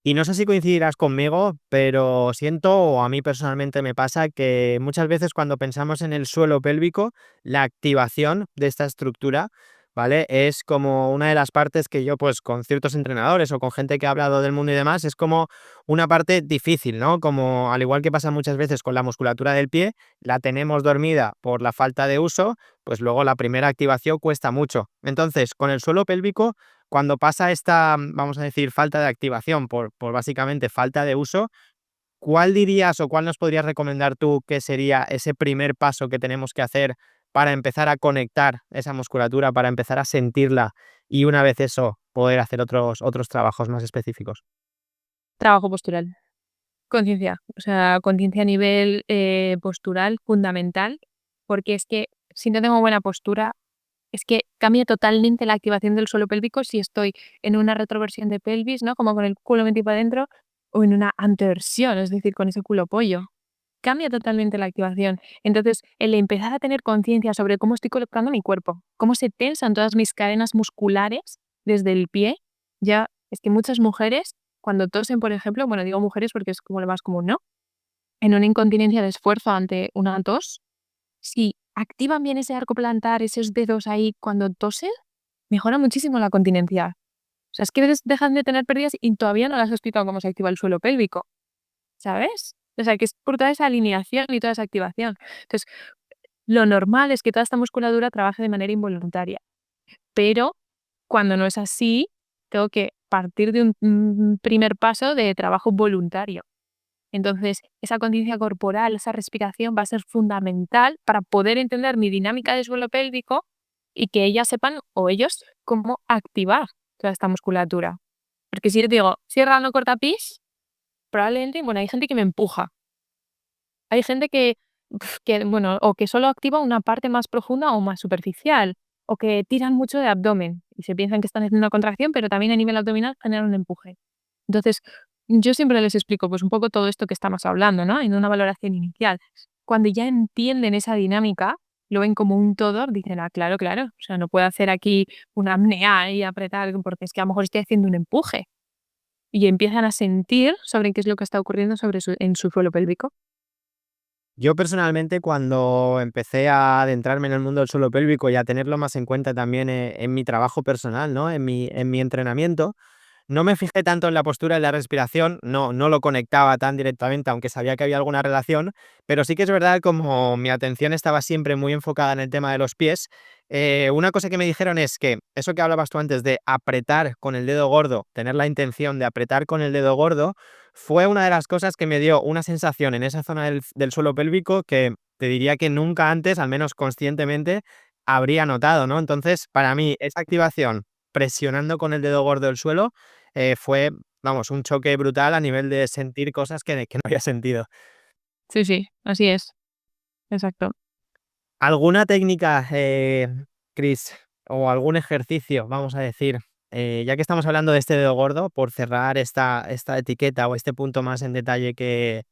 Y no sé si coincidirás conmigo, pero siento, o a mí personalmente me pasa, que muchas veces cuando pensamos en el suelo pélvico, la activación de esta estructura, ¿vale? Es como una de las partes que yo, pues con ciertos entrenadores o con gente que ha hablado del mundo y demás, es como una parte difícil, ¿no? Como al igual que pasa muchas veces con la musculatura del pie, la tenemos dormida por la falta de uso, pues luego la primera activación cuesta mucho. Entonces, con el suelo pélvico, cuando pasa esta, vamos a decir, falta de activación por básicamente falta de uso, ¿cuál dirías o cuál nos podrías recomendar tú que sería ese primer paso que tenemos que hacer para empezar a conectar esa musculatura, para empezar a sentirla y una vez eso, poder hacer otros trabajos más específicos? Trabajo postural, conciencia, o sea, conciencia a nivel postural fundamental, porque es que si no tengo buena postura, es que cambia totalmente la activación del suelo pélvico si estoy en una retroversión de pelvis, ¿no? Como con el culo metido para adentro, o en una anteversión, es decir, con ese culo pollo. Cambia totalmente la activación. Entonces, el empezar a tener conciencia sobre cómo estoy colocando mi cuerpo, cómo se tensan todas mis cadenas musculares desde el pie, ya es que muchas mujeres, cuando tosen, por ejemplo, bueno, digo mujeres porque es como lo más común, ¿no? En una incontinencia de esfuerzo ante una tos, si activan bien ese arco plantar, esos dedos ahí cuando tosen, mejora muchísimo la continencia. O sea, es que a veces dejan de tener pérdidas y todavía no les has explicado cómo se activa el suelo pélvico, ¿sabes? O sea, que es por toda esa alineación y toda esa activación. Entonces, lo normal es que toda esta musculatura trabaje de manera involuntaria, pero cuando no es así, tengo que partir de un primer paso de trabajo voluntario. Entonces, esa conciencia corporal, esa respiración va a ser fundamental para poder entender mi dinámica de suelo pélvico y que ellas sepan o ellos cómo activar toda esta musculatura. Porque si yo te digo, cierra no cortapis, probablemente, bueno, hay gente que me empuja. Hay gente bueno, o que solo activa una parte más profunda o más superficial, o que tiran mucho de abdomen y se piensan que están haciendo una contracción, pero también a nivel abdominal generan un empuje. Entonces, yo siempre les explico, pues, un poco todo esto que estamos hablando, ¿no? En una valoración inicial. Cuando ya entienden esa dinámica, lo ven como un todo, dicen: "Ah, claro, claro, o sea, no puedo hacer aquí una apnea y apretar, porque es que a lo mejor estoy haciendo un empuje". Y empiezan a sentir sobre qué es lo que está ocurriendo en su suelo pélvico. Yo personalmente, cuando empecé a adentrarme en el mundo del suelo pélvico y a tenerlo más en cuenta también en mi trabajo personal, ¿no? En mi entrenamiento, no me fijé tanto en la postura y la respiración, no lo conectaba tan directamente, aunque sabía que había alguna relación, pero sí que es verdad, como mi atención estaba siempre muy enfocada en el tema de los pies, una cosa que me dijeron es que eso que hablabas tú antes de apretar con el dedo gordo, tener la intención de apretar con el dedo gordo, fue una de las cosas que me dio una sensación en esa zona del suelo pélvico que te diría que nunca antes, al menos conscientemente, habría notado, ¿no? Entonces, para mí, esa activación presionando con el dedo gordo el suelo fue, vamos, un choque brutal a nivel de sentir cosas que no había sentido. Sí, sí, así es, exacto. ¿Alguna técnica, Chris, o algún ejercicio, vamos a decir, ya que estamos hablando de este dedo gordo, por cerrar esta etiqueta o este punto más en detalle que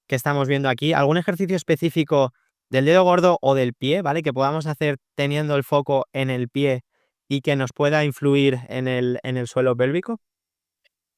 estamos viendo aquí, algún ejercicio específico del dedo gordo o del pie, ¿vale? Que podamos hacer teniendo el foco en el pie y que nos pueda influir en el suelo pélvico?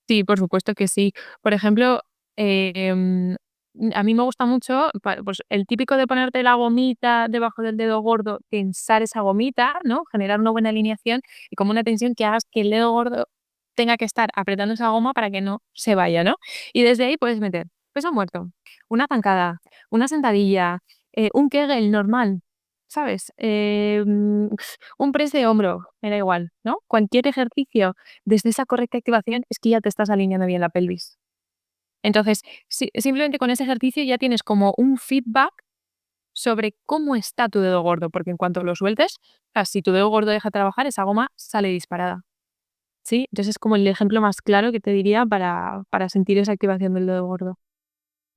Sí, por supuesto que sí. Por ejemplo, a mí me gusta mucho, pues, el típico de ponerte la gomita debajo del dedo gordo, tensar esa gomita, ¿no? Generar una buena alineación y como una tensión que hagas que el dedo gordo tenga que estar apretando esa goma para que no se vaya, ¿no? Y desde ahí puedes meter peso muerto, una zancada, una sentadilla, un Kegel normal, ¿sabes? Un press de hombro, me da igual, ¿no? Cualquier ejercicio desde esa correcta activación es que ya te estás alineando bien la pelvis. Entonces, simplemente con ese ejercicio ya tienes como un feedback sobre cómo está tu dedo gordo, porque en cuanto lo sueltes, o sea, si tu dedo gordo deja de trabajar, esa goma sale disparada. ¿Sí? Entonces es como el ejemplo más claro que te diría para sentir esa activación del dedo gordo.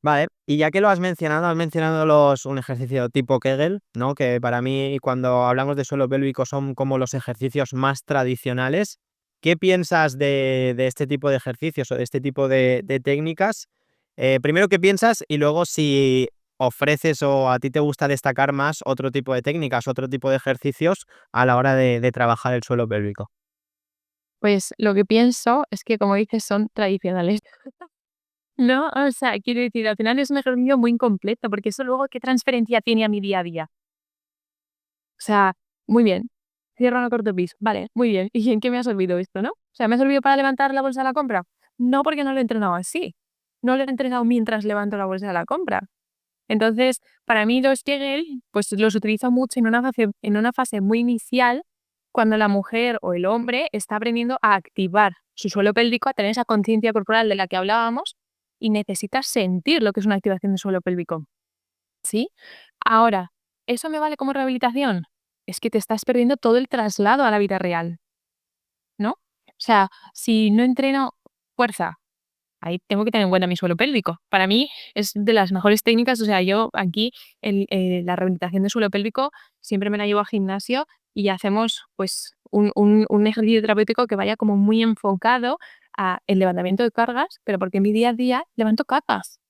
Vale, y ya que lo has mencionado un ejercicio tipo Kegel, ¿no? Que para mí, cuando hablamos de suelo pélvico, son como los ejercicios más tradicionales. ¿Qué piensas de este tipo de ejercicios o de este tipo de técnicas? Primero, ¿qué piensas? Y luego, si ofreces o a ti te gusta destacar más otro tipo de técnicas, otro tipo de ejercicios a la hora de trabajar el suelo pélvico. Pues lo que pienso es que, como dices, son tradicionales. No, o sea, quiero decir, al final es un ejercicio muy incompleto, porque eso luego, ¿qué transferencia tiene a mi día a día? O sea, muy bien, cierra una cortopis, vale, muy bien. ¿Y en qué me ha servido esto, no? O sea, ¿me ha servido para levantar la bolsa de la compra? No, porque no lo he entrenado así. No lo he entrenado mientras levanto la bolsa de la compra. Entonces, para mí los Kegel, pues los utilizo mucho en una fase muy inicial, cuando la mujer o el hombre está aprendiendo a activar su suelo pélvico, a tener esa conciencia corporal de la que hablábamos y necesita sentir lo que es una activación del suelo pélvico. ¿Sí? Ahora, ¿eso me vale como rehabilitación? Es que te estás perdiendo todo el traslado a la vida real, ¿no? O sea, si no entreno fuerza, ahí tengo que tener en cuenta mi suelo pélvico. Para mí es de las mejores técnicas, o sea, yo aquí la rehabilitación del suelo pélvico siempre me la llevo a gimnasio y hacemos pues un ejercicio terapéutico que vaya como muy enfocado a el levantamiento de cargas, pero porque en mi día a día levanto cargas.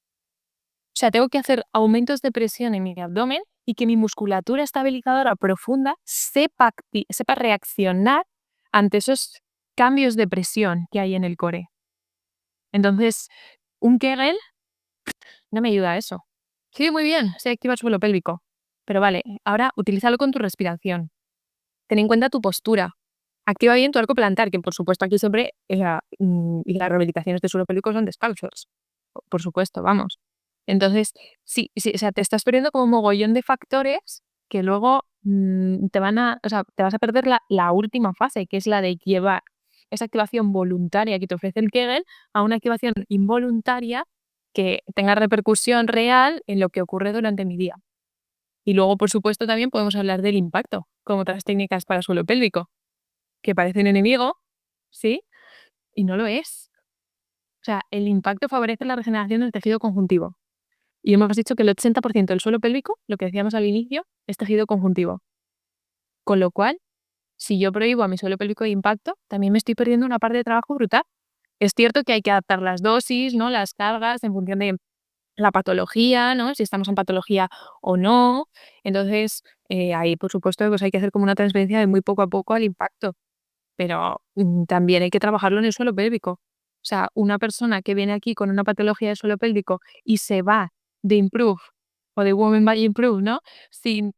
O sea, tengo que hacer aumentos de presión en mi abdomen y que mi musculatura estabilizadora profunda sepa reaccionar ante esos cambios de presión que hay en el core. Entonces, un Kegel no me ayuda a eso. Sí, muy bien, se activa el suelo pélvico. Pero vale, ahora utilízalo con tu respiración. Ten en cuenta tu postura. Activa bien tu arco plantar, que por supuesto aquí siempre las rehabilitaciones de suelo pélvico son descalzos. Por supuesto, vamos. Entonces, sí, sí, o sea, te estás perdiendo como un mogollón de factores que luego o sea, te vas a perder la última fase, que es la de llevar esa activación voluntaria que te ofrece el Kegel a una activación involuntaria que tenga repercusión real en lo que ocurre durante mi día. Y luego, por supuesto, también podemos hablar del impacto, como otras técnicas para suelo pélvico, que parece un enemigo, ¿sí? y no lo es. O sea, el impacto favorece la regeneración del tejido conjuntivo. Y hemos dicho que el 80% del suelo pélvico, lo que decíamos al inicio, es tejido conjuntivo. Con lo cual, si yo prohíbo a mi suelo pélvico de impacto, también me estoy perdiendo una parte de trabajo brutal. Es cierto que hay que adaptar las dosis, ¿no? Las cargas en función de la patología, ¿no? Si estamos en patología o no. Entonces, ahí, por supuesto, pues hay que hacer como una transferencia de muy poco a poco al impacto. Pero también hay que trabajarlo en el suelo pélvico. O sea, una persona que viene aquí con una patología de suelo pélvico y se va de Improve o de Women by Improve, ¿no? Sin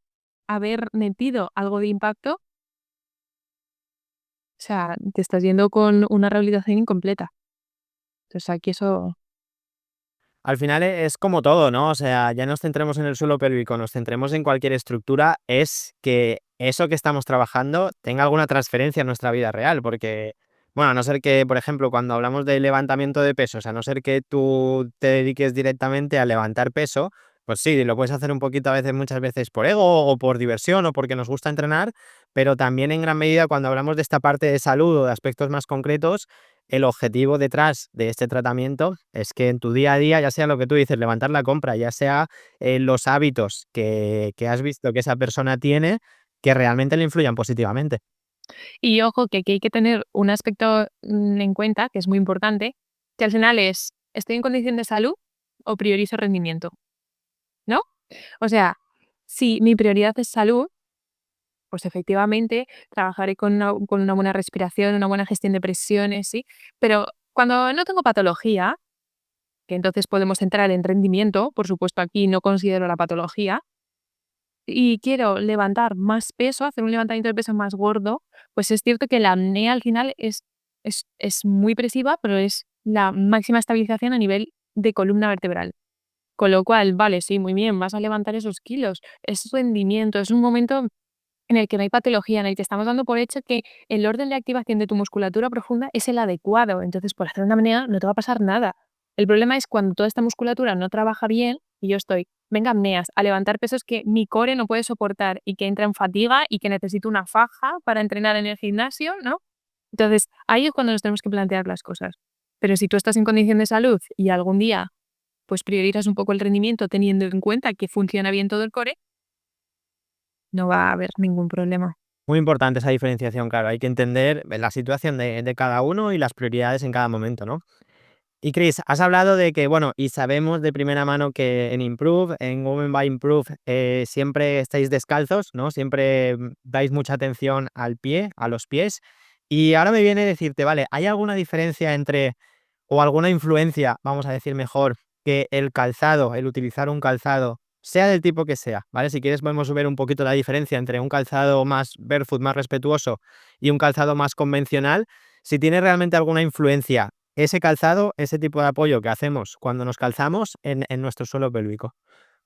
haber metido algo de impacto, o sea, te estás yendo con una rehabilitación incompleta. Entonces aquí eso. Al final es como todo, ¿no? O sea, ya nos centremos en el suelo pélvico, nos centremos en cualquier estructura, es que eso que estamos trabajando tenga alguna transferencia en nuestra vida real, porque, bueno, a no ser que, por ejemplo, cuando hablamos de levantamiento de pesos, a no ser que tú te dediques directamente a levantar peso, pues sí, lo puedes hacer un poquito a veces, muchas veces por ego o por diversión o porque nos gusta entrenar, pero también en gran medida cuando hablamos de esta parte de salud o de aspectos más concretos, el objetivo detrás de este tratamiento es que en tu día a día, ya sea lo que tú dices, levantar la compra, ya sea los hábitos que has visto que esa persona tiene, que realmente le influyan positivamente. Y ojo, que aquí hay que tener un aspecto en cuenta, que es muy importante, que al final es, ¿estoy en condición de salud o priorizo rendimiento? ¿No? O sea, si mi prioridad es salud, pues efectivamente trabajaré con una buena respiración, una buena gestión de presiones, ¿sí? Pero cuando no tengo patología, que entonces podemos entrar en rendimiento, por supuesto aquí no considero la patología, y quiero levantar más peso, hacer un levantamiento de peso más gordo, pues es cierto que la apnea al final es muy presiva, pero es la máxima estabilización a nivel de columna vertebral. Con lo cual, vale, sí, muy bien, vas a levantar esos kilos, es rendimiento, es un momento en el que no hay patología, en el que estamos dando por hecho que el orden de activación de tu musculatura profunda es el adecuado. Entonces, por hacer una apnea no te va a pasar nada. El problema es cuando toda esta musculatura no trabaja bien y yo estoy, venga, apneas, a levantar pesos que mi core no puede soportar y que entra en fatiga y que necesito una faja para entrenar en el gimnasio, ¿no? Entonces, ahí es cuando nos tenemos que plantear las cosas. Pero si tú estás en condición de salud y algún día pues priorizas un poco el rendimiento teniendo en cuenta que funciona bien todo el core, no va a haber ningún problema. Muy importante esa diferenciación, claro, hay que entender la situación de cada uno y las prioridades en cada momento, ¿no? Y Chris, has hablado de que, bueno, y sabemos de primera mano que en Improve, en Women by Improve, siempre estáis descalzos, ¿no? Siempre dais mucha atención al pie, a los pies. Y ahora me viene decirte, vale, ¿hay alguna diferencia entre, o alguna influencia, vamos a decir mejor, que el calzado, el utilizar un calzado, sea del tipo que sea, ¿vale? Si quieres podemos ver un poquito la diferencia entre un calzado más barefoot, más respetuoso, y un calzado más convencional, si tiene realmente alguna influencia ese calzado, ese tipo de apoyo que hacemos cuando nos calzamos en nuestro suelo pélvico.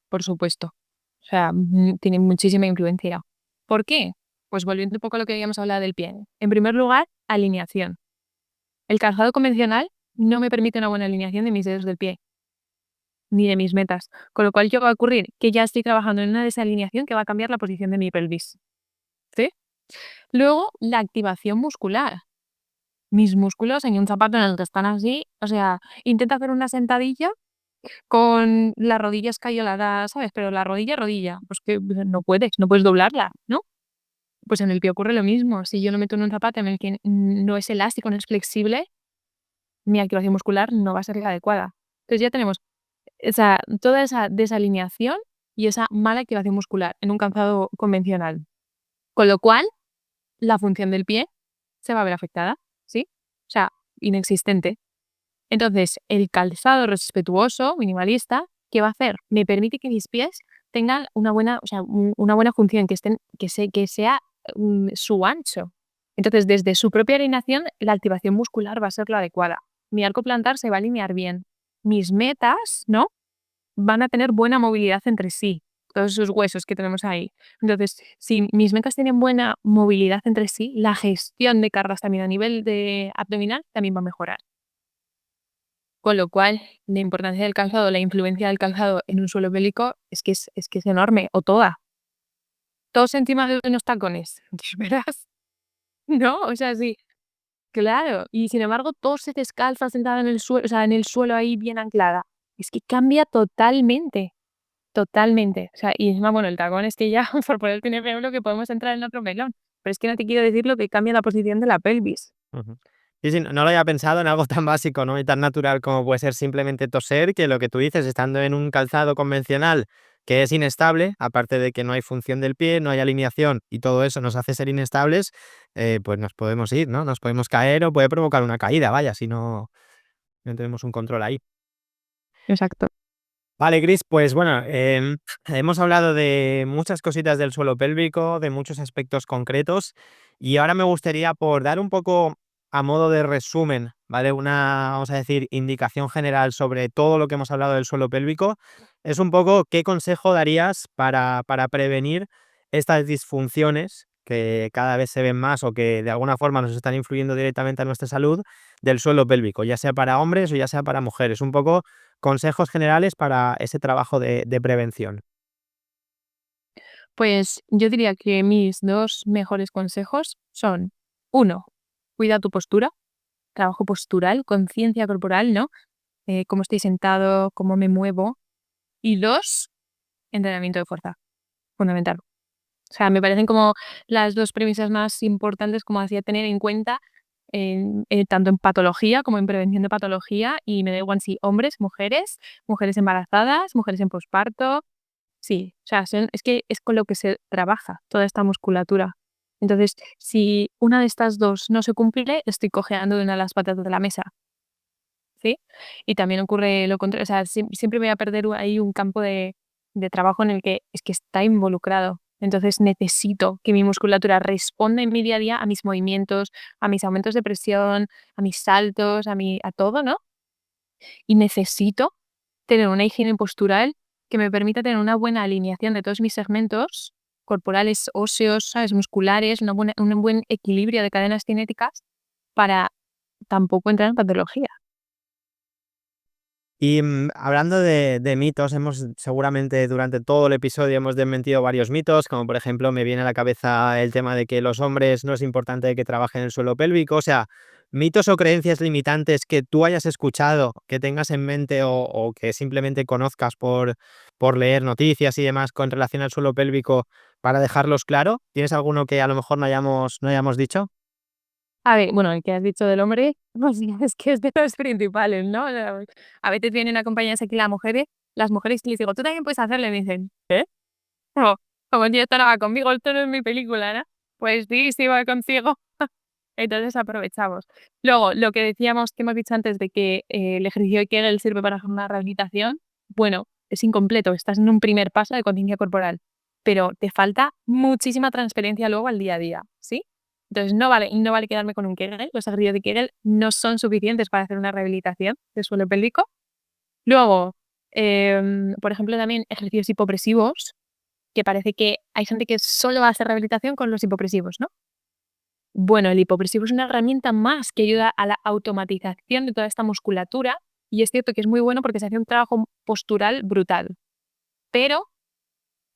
Por supuesto. O sea, tiene muchísima influencia. ¿Por qué? Pues volviendo un poco a lo que habíamos hablado del pie. En primer lugar, alineación. El calzado convencional no me permite una buena alineación de mis dedos del pie, ni de mis metas. Con lo cual, ¿qué va a ocurrir? Que ya estoy trabajando en una desalineación que va a cambiar la posición de mi pelvis. ¿Sí? Luego, la activación muscular. Mis músculos en un zapato en el que están así, o sea, intenta hacer una sentadilla con las rodillas caídas, ¿sabes? Pero la rodilla, pues que no puedes doblarla, ¿no? Pues en el pie ocurre lo mismo. Si yo lo meto en un zapato en el que no es elástico, no es flexible, mi activación muscular no va a ser la adecuada. Entonces ya tenemos toda esa desalineación y esa mala activación muscular en un calzado convencional. Con lo cual, la función del pie se va a ver afectada, ¿sí? O sea, inexistente. Entonces, el calzado respetuoso, minimalista, ¿qué va a hacer? Me permite que mis pies tengan una buena, o sea, una buena función, que sea su ancho. Entonces, desde su propia alineación, la activación muscular va a ser la adecuada. Mi arco plantar se va a alinear bien. Mis metas, ¿no? Van a tener buena movilidad entre sí, todos esos huesos que tenemos ahí. Entonces, si mis metas tienen buena movilidad entre sí, la gestión de cargas también a nivel de abdominal también va a mejorar. Con lo cual, la importancia del calzado, la influencia del calzado en un suelo pélvico es que es enorme, o toda. Todos encima de unos tacones, verás, ¿no? O sea, sí, Claro, y sin embargo, todo se descalza sentada en el suelo, o sea, en el suelo ahí bien anclada. Es que cambia totalmente, totalmente. O sea, y encima, bueno, el tacón es que ya, por ponerte un ejemplo, que podemos entrar en otro melón. Pero es que no te quiero decir lo que cambia la posición de la pelvis. Ujú. Sí, sí, no lo había pensado en algo tan básico, ¿no? Y tan natural como puede ser simplemente toser, que lo que tú dices, estando en un calzado convencional que es inestable, aparte de que no hay función del pie, no hay alineación y todo eso nos hace ser inestables, pues nos podemos ir, ¿no? Nos podemos caer o puede provocar una caída, vaya, si no tenemos un control ahí. Exacto. Vale, Chris, pues bueno, hemos hablado de muchas cositas del suelo pélvico, de muchos aspectos concretos, y ahora me gustaría, por dar un poco a modo de resumen, ¿vale? Una, vamos a decir, indicación general sobre todo lo que hemos hablado del suelo pélvico, es un poco qué consejo darías para prevenir estas disfunciones que cada vez se ven más o que de alguna forma nos están influyendo directamente a nuestra salud del suelo pélvico, ya sea para hombres o ya sea para mujeres. Un poco consejos generales para ese trabajo de prevención. Pues yo diría que mis 2 mejores consejos son: uno, cuida tu postura, trabajo postural, conciencia corporal, ¿no? Cómo estoy sentado, cómo me muevo. Y 2, entrenamiento de fuerza, fundamental. O sea, me parecen como las 2 premisas más importantes como hacía tener en cuenta tanto en patología como en prevención de patología, y me da igual si hombres, mujeres embarazadas, mujeres en posparto. Sí, o sea, es que es con lo que se trabaja toda esta musculatura. Entonces, si una de estas 2 no se cumple, estoy cojeando de una de las patas de la mesa, ¿sí? Y también ocurre lo contrario, o sea, siempre voy a perder ahí un campo de trabajo en el que es que está involucrado. Entonces, necesito que mi musculatura responda en mi día a día a mis movimientos, a mis aumentos de presión, a mis saltos, a todo, ¿no? Y necesito tener una higiene postural que me permita tener una buena alineación de todos mis segmentos corporales, óseos, ¿sabes? Musculares, un buen equilibrio de cadenas cinéticas para tampoco entrar en patología. Y hablando de mitos, seguramente durante todo el episodio hemos desmentido varios mitos, como por ejemplo me viene a la cabeza el tema de que los hombres no es importante que trabajen el suelo pélvico, o sea, mitos o creencias limitantes que tú hayas escuchado, que tengas en mente o que simplemente conozcas por leer noticias y demás con relación al suelo pélvico para dejarlos claro. ¿Tienes alguno que a lo mejor no hayamos dicho? A ver, bueno, el que has dicho del hombre, pues es que es de los principales, ¿no? O sea, a veces vienen acompañadas aquí las mujeres y les digo: "Tú también puedes hacerlo", y me dicen: "¿Qué?". Como como si esto no va conmigo, esto no es mi película, ¿no? Pues sí, sí va contigo. Entonces aprovechamos. Luego, lo que decíamos, que hemos dicho antes de que, el ejercicio de Kegel sirve para hacer una rehabilitación, bueno, es incompleto, estás en un primer paso de conciencia corporal, pero te falta muchísima transferencia luego al día a día, ¿sí? Entonces no vale quedarme con un Kegel, los ejercicios de Kegel no son suficientes para hacer una rehabilitación del suelo pélvico. Luego, por ejemplo, también ejercicios hipopresivos, que parece que hay gente que solo hace rehabilitación con los hipopresivos, ¿no? Bueno, el hipopresivo es una herramienta más que ayuda a la automatización de toda esta musculatura, y es cierto que es muy bueno porque se hace un trabajo postural brutal, pero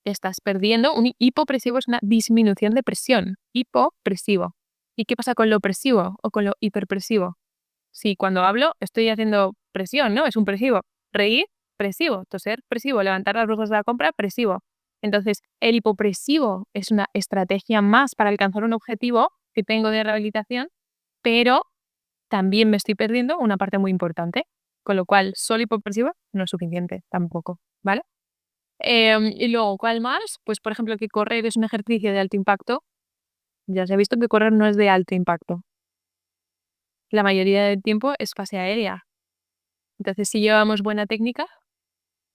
estás perdiendo. Un hipopresivo es una disminución de presión, hipopresivo. ¿Y qué pasa con lo opresivo o con lo hiperpresivo? Si cuando hablo estoy haciendo presión, ¿no? Es un presivo. Reír, presivo. Toser, presivo. Levantar las brazos de la compra, presivo. Entonces, el hipopresivo es una estrategia más para alcanzar un objetivo que tengo de rehabilitación, pero también me estoy perdiendo una parte muy importante, con lo cual solo hipopresivo no es suficiente tampoco, ¿vale? Y luego, ¿cuál más? Pues, por ejemplo, que correr es un ejercicio de alto impacto. Ya se ha visto que correr no es de alto impacto. La mayoría del tiempo es fase aérea. Entonces, si llevamos buena técnica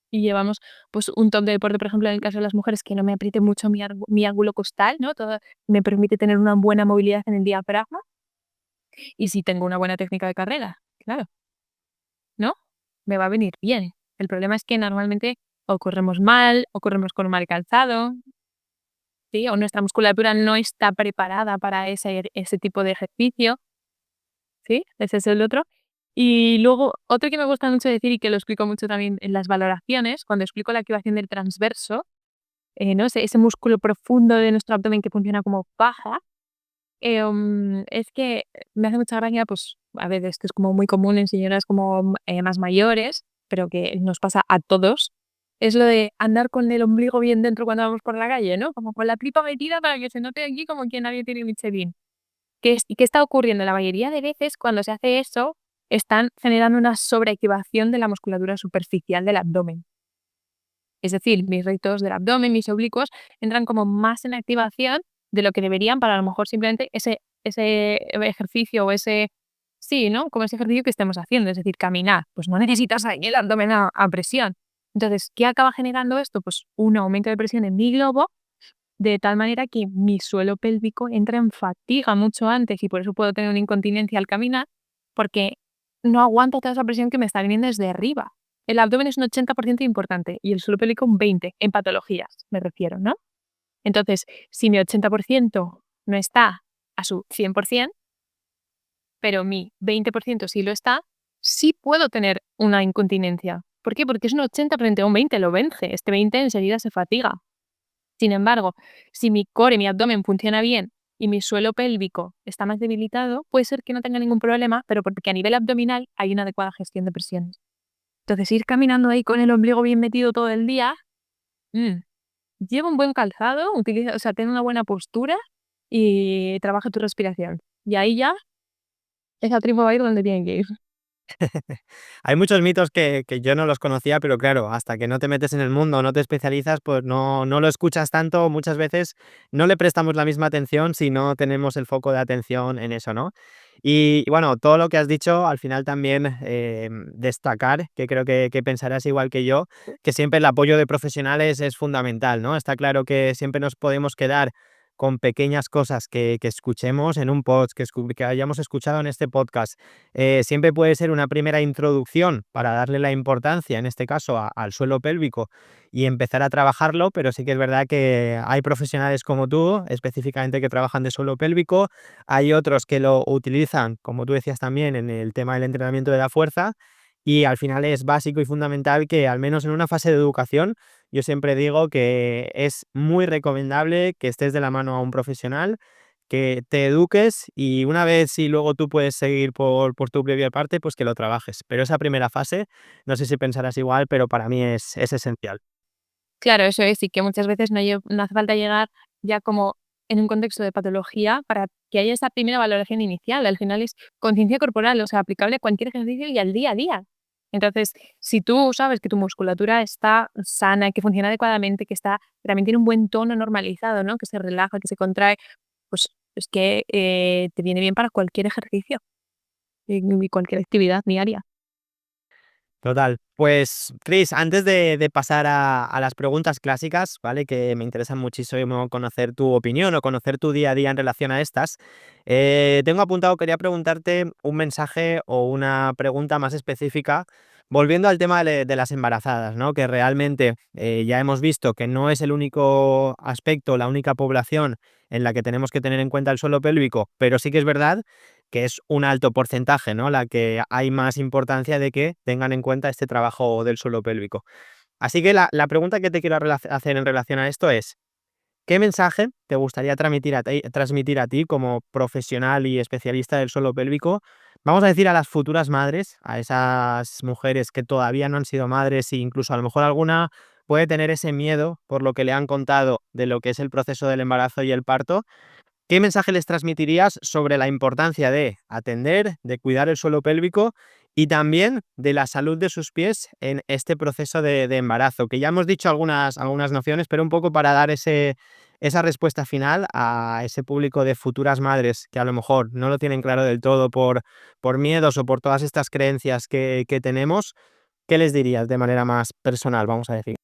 y llevamos, pues, un top de deporte, por ejemplo, en el caso de las mujeres, que no me apriete mucho mi ángulo costal, ¿no? Todo me permite tener una buena movilidad en el diafragma, y si tengo una buena técnica de carrera, claro, ¿no? Me va a venir bien. El problema es que normalmente o corremos mal, o corremos con un mal calzado, ¿sí? O nuestra musculatura no está preparada para ese tipo de ejercicio, ¿sí? Ese es el otro. Y luego, otro que me gusta mucho decir y que lo explico mucho también en las valoraciones, cuando explico la activación del transverso, ¿no? Ese músculo profundo de nuestro abdomen que funciona como faja, Es que me hace mucha gracia, pues, a ver, esto es como muy común en señoras como, más mayores, pero que nos pasa a todos, es lo de andar con el ombligo bien dentro cuando vamos por la calle, ¿no? Como con la tripa metida para que se note aquí como que nadie tiene Michelin. ¿Qué está ocurriendo? La mayoría de veces cuando se hace eso, están generando una sobreactivación de la musculatura superficial del abdomen. Es decir, mis rectos del abdomen, mis oblicuos, entran como más en activación de lo que deberían para a lo mejor simplemente ese ejercicio o ese sí, ¿no? Como ese ejercicio que estemos haciendo, es decir, caminar. Pues no necesitas ahí el abdomen a presión. Entonces, ¿qué acaba generando esto? Pues un aumento de presión en mi globo, de tal manera que mi suelo pélvico entra en fatiga mucho antes y por eso puedo tener una incontinencia al caminar, porque no aguanto toda esa presión que me está viniendo desde arriba. El abdomen es un 80% importante y el suelo pélvico un 20%, en patologías me refiero, ¿no? Entonces, si mi 80% no está a su 100%, pero mi 20% sí lo está, sí puedo tener una incontinencia. ¿Por qué? Porque es un 80 frente a un 20, lo vence. Este 20 enseguida se fatiga. Sin embargo, si mi core, mi abdomen funciona bien y mi suelo pélvico está más debilitado, puede ser que no tenga ningún problema, pero porque a nivel abdominal hay una adecuada gestión de presiones. Entonces, ir caminando ahí con el ombligo bien metido todo el día, mm, lleva un buen calzado, o sea, ten una buena postura y trabaja tu respiración. Y ahí ya esa tribu va a ir donde tiene que ir. Hay muchos mitos que yo no los conocía, pero claro, hasta que no te metes en el mundo, no te especializas, pues no lo escuchas tanto. Muchas veces no le prestamos la misma atención si no tenemos el foco de atención en eso, ¿no? Y bueno, todo lo que has dicho, al final también destacar, que creo que pensarás igual que yo, que siempre el apoyo de profesionales es fundamental, ¿no? Está claro que siempre nos podemos quedar con pequeñas cosas que escuchemos en un post, que hayamos escuchado en este podcast. Siempre puede ser una primera introducción para darle la importancia, en este caso, al suelo pélvico y empezar a trabajarlo, pero sí que es verdad que hay profesionales como tú, específicamente que trabajan de suelo pélvico, hay otros que lo utilizan, como tú decías también, en el tema del entrenamiento de la fuerza, y al final es básico y fundamental que, al menos en una fase de educación, yo siempre digo que es muy recomendable que estés de la mano a un profesional, que te eduques y una vez si luego tú puedes seguir por tu propia parte, pues que lo trabajes. Pero esa primera fase, no sé si pensarás igual, pero para mí es esencial. Claro, eso es, y que muchas veces no hace falta llegar ya como en un contexto de patología para que haya esa primera valoración inicial. Al final es conciencia corporal, o sea, aplicable a cualquier ejercicio y al día a día. Entonces, si tú sabes que tu musculatura está sana, que funciona adecuadamente, que también tiene un buen tono normalizado, ¿no? Que se relaja, que se contrae, pues es que te viene bien para cualquier ejercicio y cualquier actividad diaria. Total. Pues, Chris, antes de pasar a las preguntas clásicas, ¿vale? Que me interesan muchísimo conocer tu opinión o conocer tu día a día en relación a estas, tengo apuntado, quería preguntarte un mensaje o una pregunta más específica, volviendo al tema de las embarazadas, ¿no? Que realmente ya hemos visto que no es el único aspecto, la única población en la que tenemos que tener en cuenta el suelo pélvico, pero sí que es verdad que es un alto porcentaje, ¿no? La que hay más importancia de que tengan en cuenta este trabajo del suelo pélvico. Así que la pregunta que te quiero hacer en relación a esto es, ¿qué mensaje te gustaría transmitir a ti como profesional y especialista del suelo pélvico? Vamos a decir a las futuras madres, a esas mujeres que todavía no han sido madres e incluso a lo mejor alguna puede tener ese miedo por lo que le han contado de lo que es el proceso del embarazo y el parto. ¿Qué mensaje les transmitirías sobre la importancia de atender, de cuidar el suelo pélvico y también de la salud de sus pies en este proceso de embarazo? Que ya hemos dicho algunas nociones, pero un poco para dar esa respuesta final a ese público de futuras madres que a lo mejor no lo tienen claro del todo por miedos o por todas estas creencias que tenemos. ¿Qué les dirías de manera más personal, vamos a decir?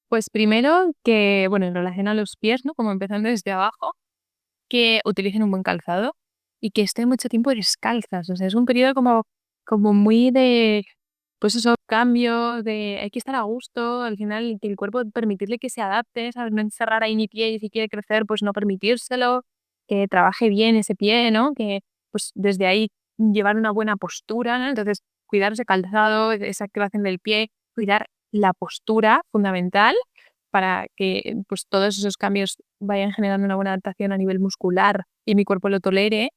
Pues primero que, bueno, en relación a los pies, ¿no? Como empezando desde abajo, que utilicen un buen calzado y que estén mucho tiempo descalzas. O sea, es un periodo como muy de, pues eso, cambio, de hay que estar a gusto, al final que el cuerpo permitirle que se adapte, ¿sabes? No encerrar ahí mi pie y si quiere crecer, pues no permitírselo, que trabaje bien ese pie, ¿no? Que pues desde ahí llevar una buena postura, ¿no? Entonces, cuidar ese calzado, esa activación del pie, cuidar la postura, fundamental. para que pues, todos esos cambios vayan generando una buena adaptación a nivel muscular y mi cuerpo lo tolere,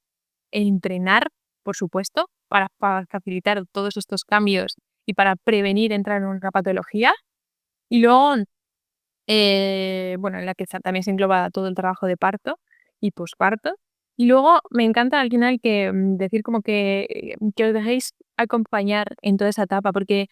entrenar, por supuesto, para facilitar todos estos cambios y para prevenir entrar en una patología. Y luego, bueno, en la que también se engloba todo el trabajo de parto y posparto. Y luego me encanta al final que decir como que os dejéis acompañar en toda esa etapa, porque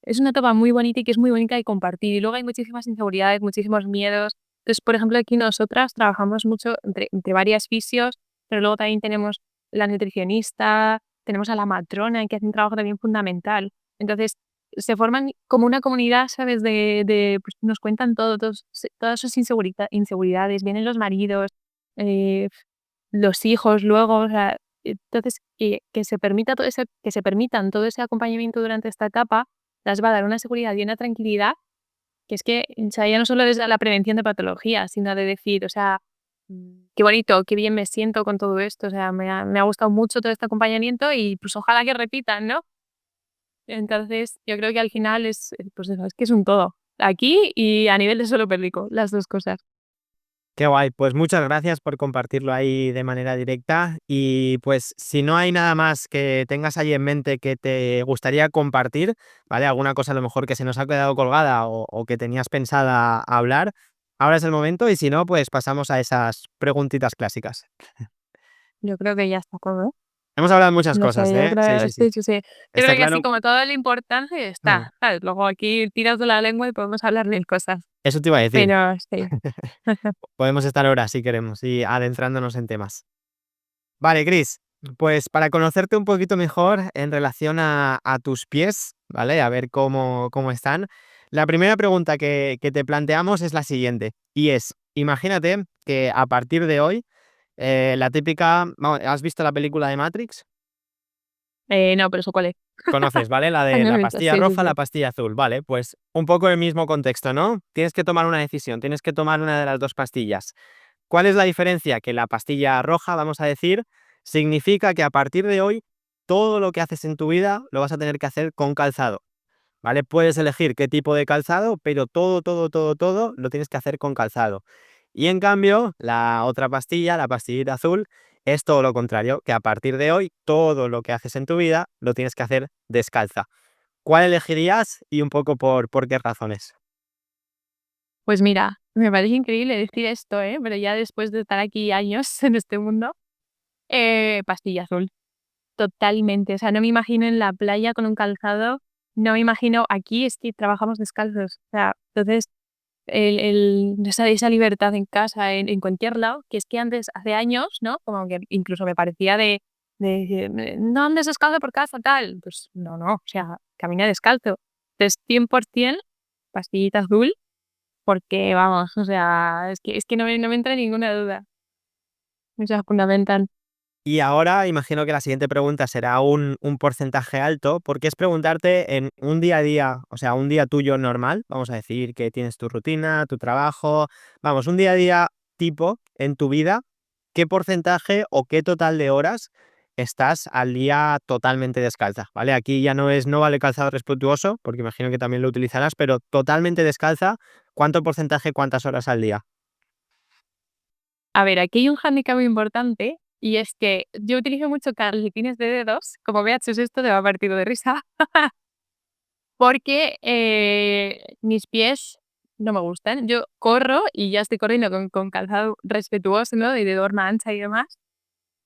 es una etapa muy bonita y que es muy bonita de compartir. Y luego hay muchísimas inseguridades, muchísimos miedos. Entonces, por ejemplo, aquí nosotras trabajamos mucho entre varias fisios, pero luego también tenemos la nutricionista, tenemos a la matrona, que hace un trabajo también fundamental. Entonces, se forman como una comunidad, ¿sabes? Pues, nos cuentan todo, todas sus inseguridades. Vienen los maridos, eh, los hijos luego, o sea, entonces que se permita todo ese, que se permitan todo ese acompañamiento durante esta etapa las va a dar una seguridad y una tranquilidad que es que, o sea, ya no solo desde la prevención de patologías, sino de decir, o sea, qué bonito, qué bien me siento con todo esto, o sea, me ha gustado mucho todo este acompañamiento y pues ojalá que repitan, ¿no? Entonces, yo creo que al final pues eso, es que es un todo, aquí y a nivel de suelo pélvico, las dos cosas. Qué guay, pues muchas gracias por compartirlo ahí de manera directa y pues si no hay nada más que tengas ahí en mente que te gustaría compartir, ¿vale? Alguna cosa a lo mejor que se nos ha quedado colgada o que tenías pensada hablar, ahora es el momento y si no, pues pasamos a esas preguntitas clásicas. Yo creo que ya está todo. Hemos hablado de muchas No sé, cosas, yo ¿eh? Sí, creo, sí, sí. sí, sí, sí. Yo Está creo que así claro. como todo lo importante Mm, está, ¿sabes? Luego aquí tiras de la lengua y podemos hablar mil cosas, Eso te iba a decir. pero sí. Podemos estar horas si queremos y adentrándonos en temas. Vale, Cris, pues para conocerte un poquito mejor en relación a tus pies, ¿vale? A ver cómo están. La primera pregunta que te planteamos es la siguiente, y es, imagínate que a partir de hoy, la típica, ¿has visto la película de Matrix? No, pero eso cuál es. Conoces, ¿vale? La de la pastilla Sí, sí, roja, sí. la pastilla azul, ¿vale? Pues un poco el mismo contexto, ¿no? Tienes que tomar una decisión, tienes que tomar una de las dos pastillas. ¿Cuál es la diferencia? Que la pastilla roja, vamos a decir, significa que a partir de hoy todo lo que haces en tu vida lo vas a tener que hacer con calzado, ¿vale? Puedes elegir qué tipo de calzado, pero todo lo tienes que hacer con calzado. Y en cambio, la otra pastilla, la pastillita azul, es todo lo contrario, que a partir de hoy todo lo que haces en tu vida lo tienes que hacer descalza. ¿Cuál elegirías y un poco por qué razones? Pues mira, me parece increíble decir esto, ¿eh? Pero ya después de estar aquí años en este mundo, pastilla azul, totalmente. O sea, no me imagino en la playa con un calzado, no me imagino aquí, es que trabajamos descalzos. O sea, entonces, esa libertad en casa, en cualquier lado, que es que antes, hace años, ¿no? Como que incluso me parecía no andes descalzo por casa, tal. Pues no, o sea, camina descalzo. Entonces, 100% pastillita azul. Porque vamos, o sea, es que no me entra ninguna duda. O sea, fundamental. Y ahora imagino que la siguiente pregunta será un porcentaje alto, porque es preguntarte en un día a día, o sea, un día tuyo normal, vamos a decir que tienes tu rutina, tu trabajo, vamos, un día a día tipo en tu vida, ¿qué porcentaje o qué total de horas estás al día totalmente descalza? ¿Vale? Aquí ya no vale calzado respetuoso, porque imagino que también lo utilizarás, pero totalmente descalza, ¿cuánto porcentaje, cuántas horas al día? A ver, aquí hay un hándicap muy importante y es que yo utilizo mucho calcetines de dedos. Como veas esto, te va a partir de risa. Porque mis pies no me gustan. Yo corro y ya estoy corriendo con calzado respetuoso, ¿no? Y de dorma ancha y demás.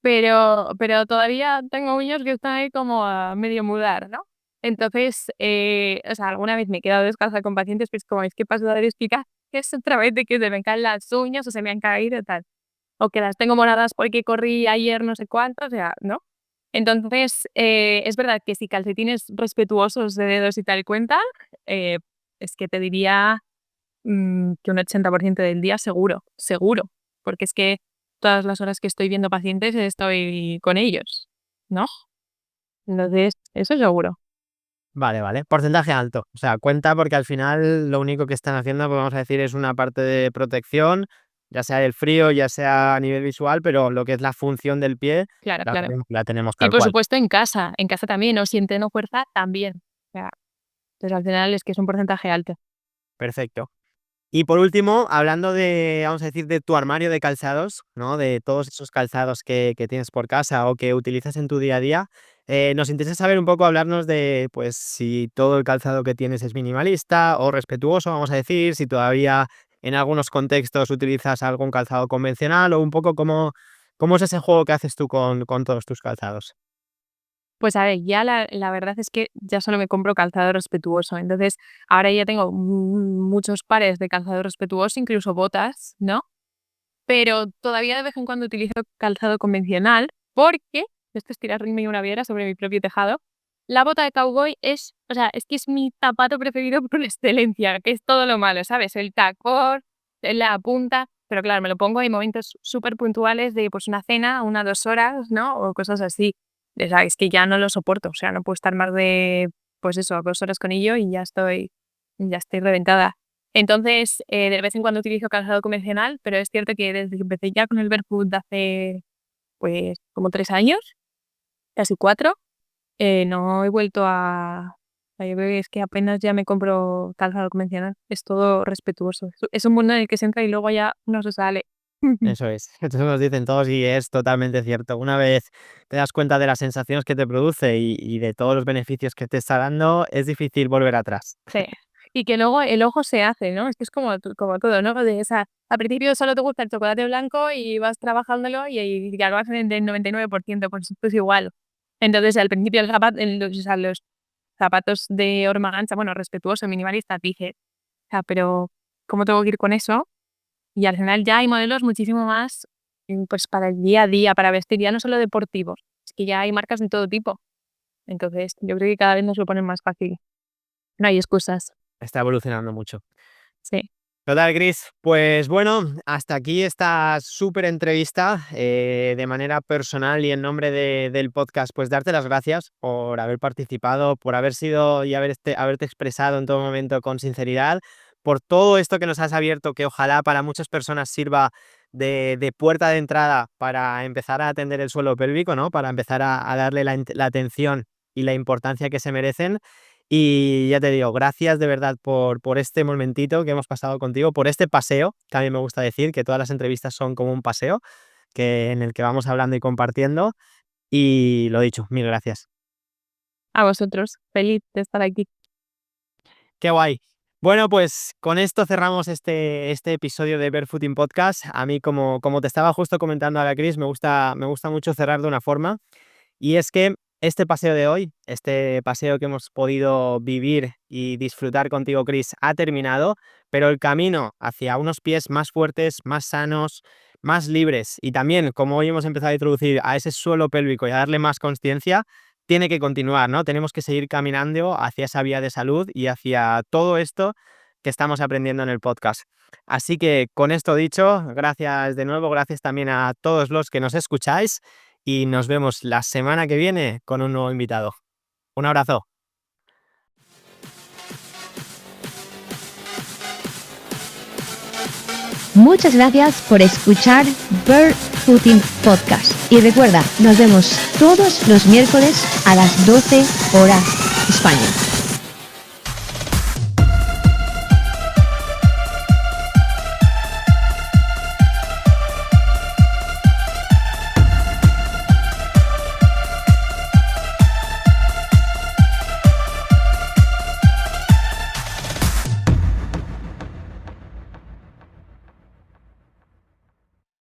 Pero todavía tengo uñas que están ahí como a medio mudar, ¿no? Entonces, o sea, alguna vez me he quedado descalza con pacientes, pues como es que paso de dar explicaciones otra vez de que se me caen las uñas o se me han caído y tal. O que las tengo moradas porque corrí ayer no sé cuánto, o sea, ¿no? Entonces, es verdad que si calcetines respetuosos de dedos y tal cuentan, eh, es que te diría que un 80% del día seguro, seguro, porque es que todas las horas que estoy viendo pacientes estoy con ellos, ¿no? Entonces, eso seguro. Vale, vale. Porcentaje alto. O sea, cuenta porque al final lo único que están haciendo, pues vamos a decir, es una parte de protección, ya sea del frío, ya sea a nivel visual, pero lo que es la función del pie Claro, la claro. tenemos, la tenemos Y tal por cual. supuesto en casa también, o si entreno fuerza, también. O sea, entonces al final es que es un porcentaje alto. Perfecto. Y por último, hablando de, vamos a decir, de tu armario de calzados, ¿no? De todos esos calzados que tienes por casa o que utilizas en tu día a día, nos interesa saber un poco, hablarnos de, pues, si todo el calzado que tienes es minimalista o respetuoso, vamos a decir, si todavía en algunos contextos utilizas algún calzado convencional o un poco cómo es ese juego que haces tú con todos tus calzados. Pues a ver, ya la verdad es que ya solo me compro calzado respetuoso. Entonces, ahora ya tengo muchos pares de calzado respetuoso, incluso botas, ¿no? Pero todavía de vez en cuando utilizo calzado convencional porque, esto es tirarme una piedra sobre mi propio tejado, la bota de cowboy es, o sea, es que es mi zapato preferido por excelencia, que es todo lo malo, ¿sabes? El tacón, la punta, pero claro, me lo pongo en momentos súper puntuales de pues una cena, 2 horas, ¿no? O cosas así. Es que ya no lo soporto, o sea, no puedo estar más de, pues eso, 2 horas con ello y ya estoy reventada. Entonces, de vez en cuando utilizo calzado convencional, pero es cierto que desde que empecé ya con el barefoot hace, pues, como 3 años, casi 4, no he vuelto yo creo que es que apenas ya me compro calzado convencional. Es todo respetuoso. Es un mundo en el que se entra y luego ya no se sale. Eso es, eso nos dicen todos y es totalmente cierto. Una vez te das cuenta de las sensaciones que te produce y de todos los beneficios que te está dando, es difícil volver atrás. Sí. Y que luego el ojo se hace, ¿no? Es que es como todo, ¿no? Al principio solo te gusta el chocolate blanco y vas trabajándolo y ya lo hacen del 99%, pues esto es igual. Entonces, al principio los zapatos de horma gancha, bueno, respetuoso, minimalista, dije, o sea, pero ¿cómo tengo que ir con eso? Y al final ya hay modelos muchísimo más, pues para el día a día, para vestir, ya no solo deportivos, es que ya hay marcas de todo tipo. Entonces, yo creo que cada vez nos lo ponen más fácil. No hay excusas. Está evolucionando mucho. Sí. Total, Chris. Pues bueno, hasta aquí esta súper entrevista. De manera personal y en nombre del podcast, pues darte las gracias por haber participado, por haber sido y haberte expresado en todo momento con sinceridad, por todo esto que nos has abierto, que ojalá para muchas personas sirva de puerta de entrada para empezar a atender el suelo pélvico, ¿no? Para empezar a darle la atención y la importancia que se merecen. Y ya te digo, gracias de verdad por este momentito que hemos pasado contigo, por este paseo, que a mí me gusta decir, que todas las entrevistas son como un paseo, en el que vamos hablando y compartiendo. Y lo dicho, mil gracias. A vosotros. Feliz de estar aquí. Qué guay. Bueno, pues con esto cerramos este episodio de Barefooting Podcast. A mí, como te estaba justo comentando ahora, Chris, me gusta mucho cerrar de una forma. Y es que este paseo de hoy, este paseo que hemos podido vivir y disfrutar contigo, Chris, ha terminado, pero el camino hacia unos pies más fuertes, más sanos, más libres y también, como hoy hemos empezado a introducir a ese suelo pélvico y a darle más conciencia, tiene que continuar, ¿no? Tenemos que seguir caminando hacia esa vía de salud y hacia todo esto que estamos aprendiendo en el podcast. Así que con esto dicho, gracias de nuevo, gracias también a todos los que nos escucháis. Y nos vemos la semana que viene con un nuevo invitado. Un abrazo. Muchas gracias por escuchar Barefooting Podcast. Y recuerda, nos vemos todos los miércoles a las 12 horas España.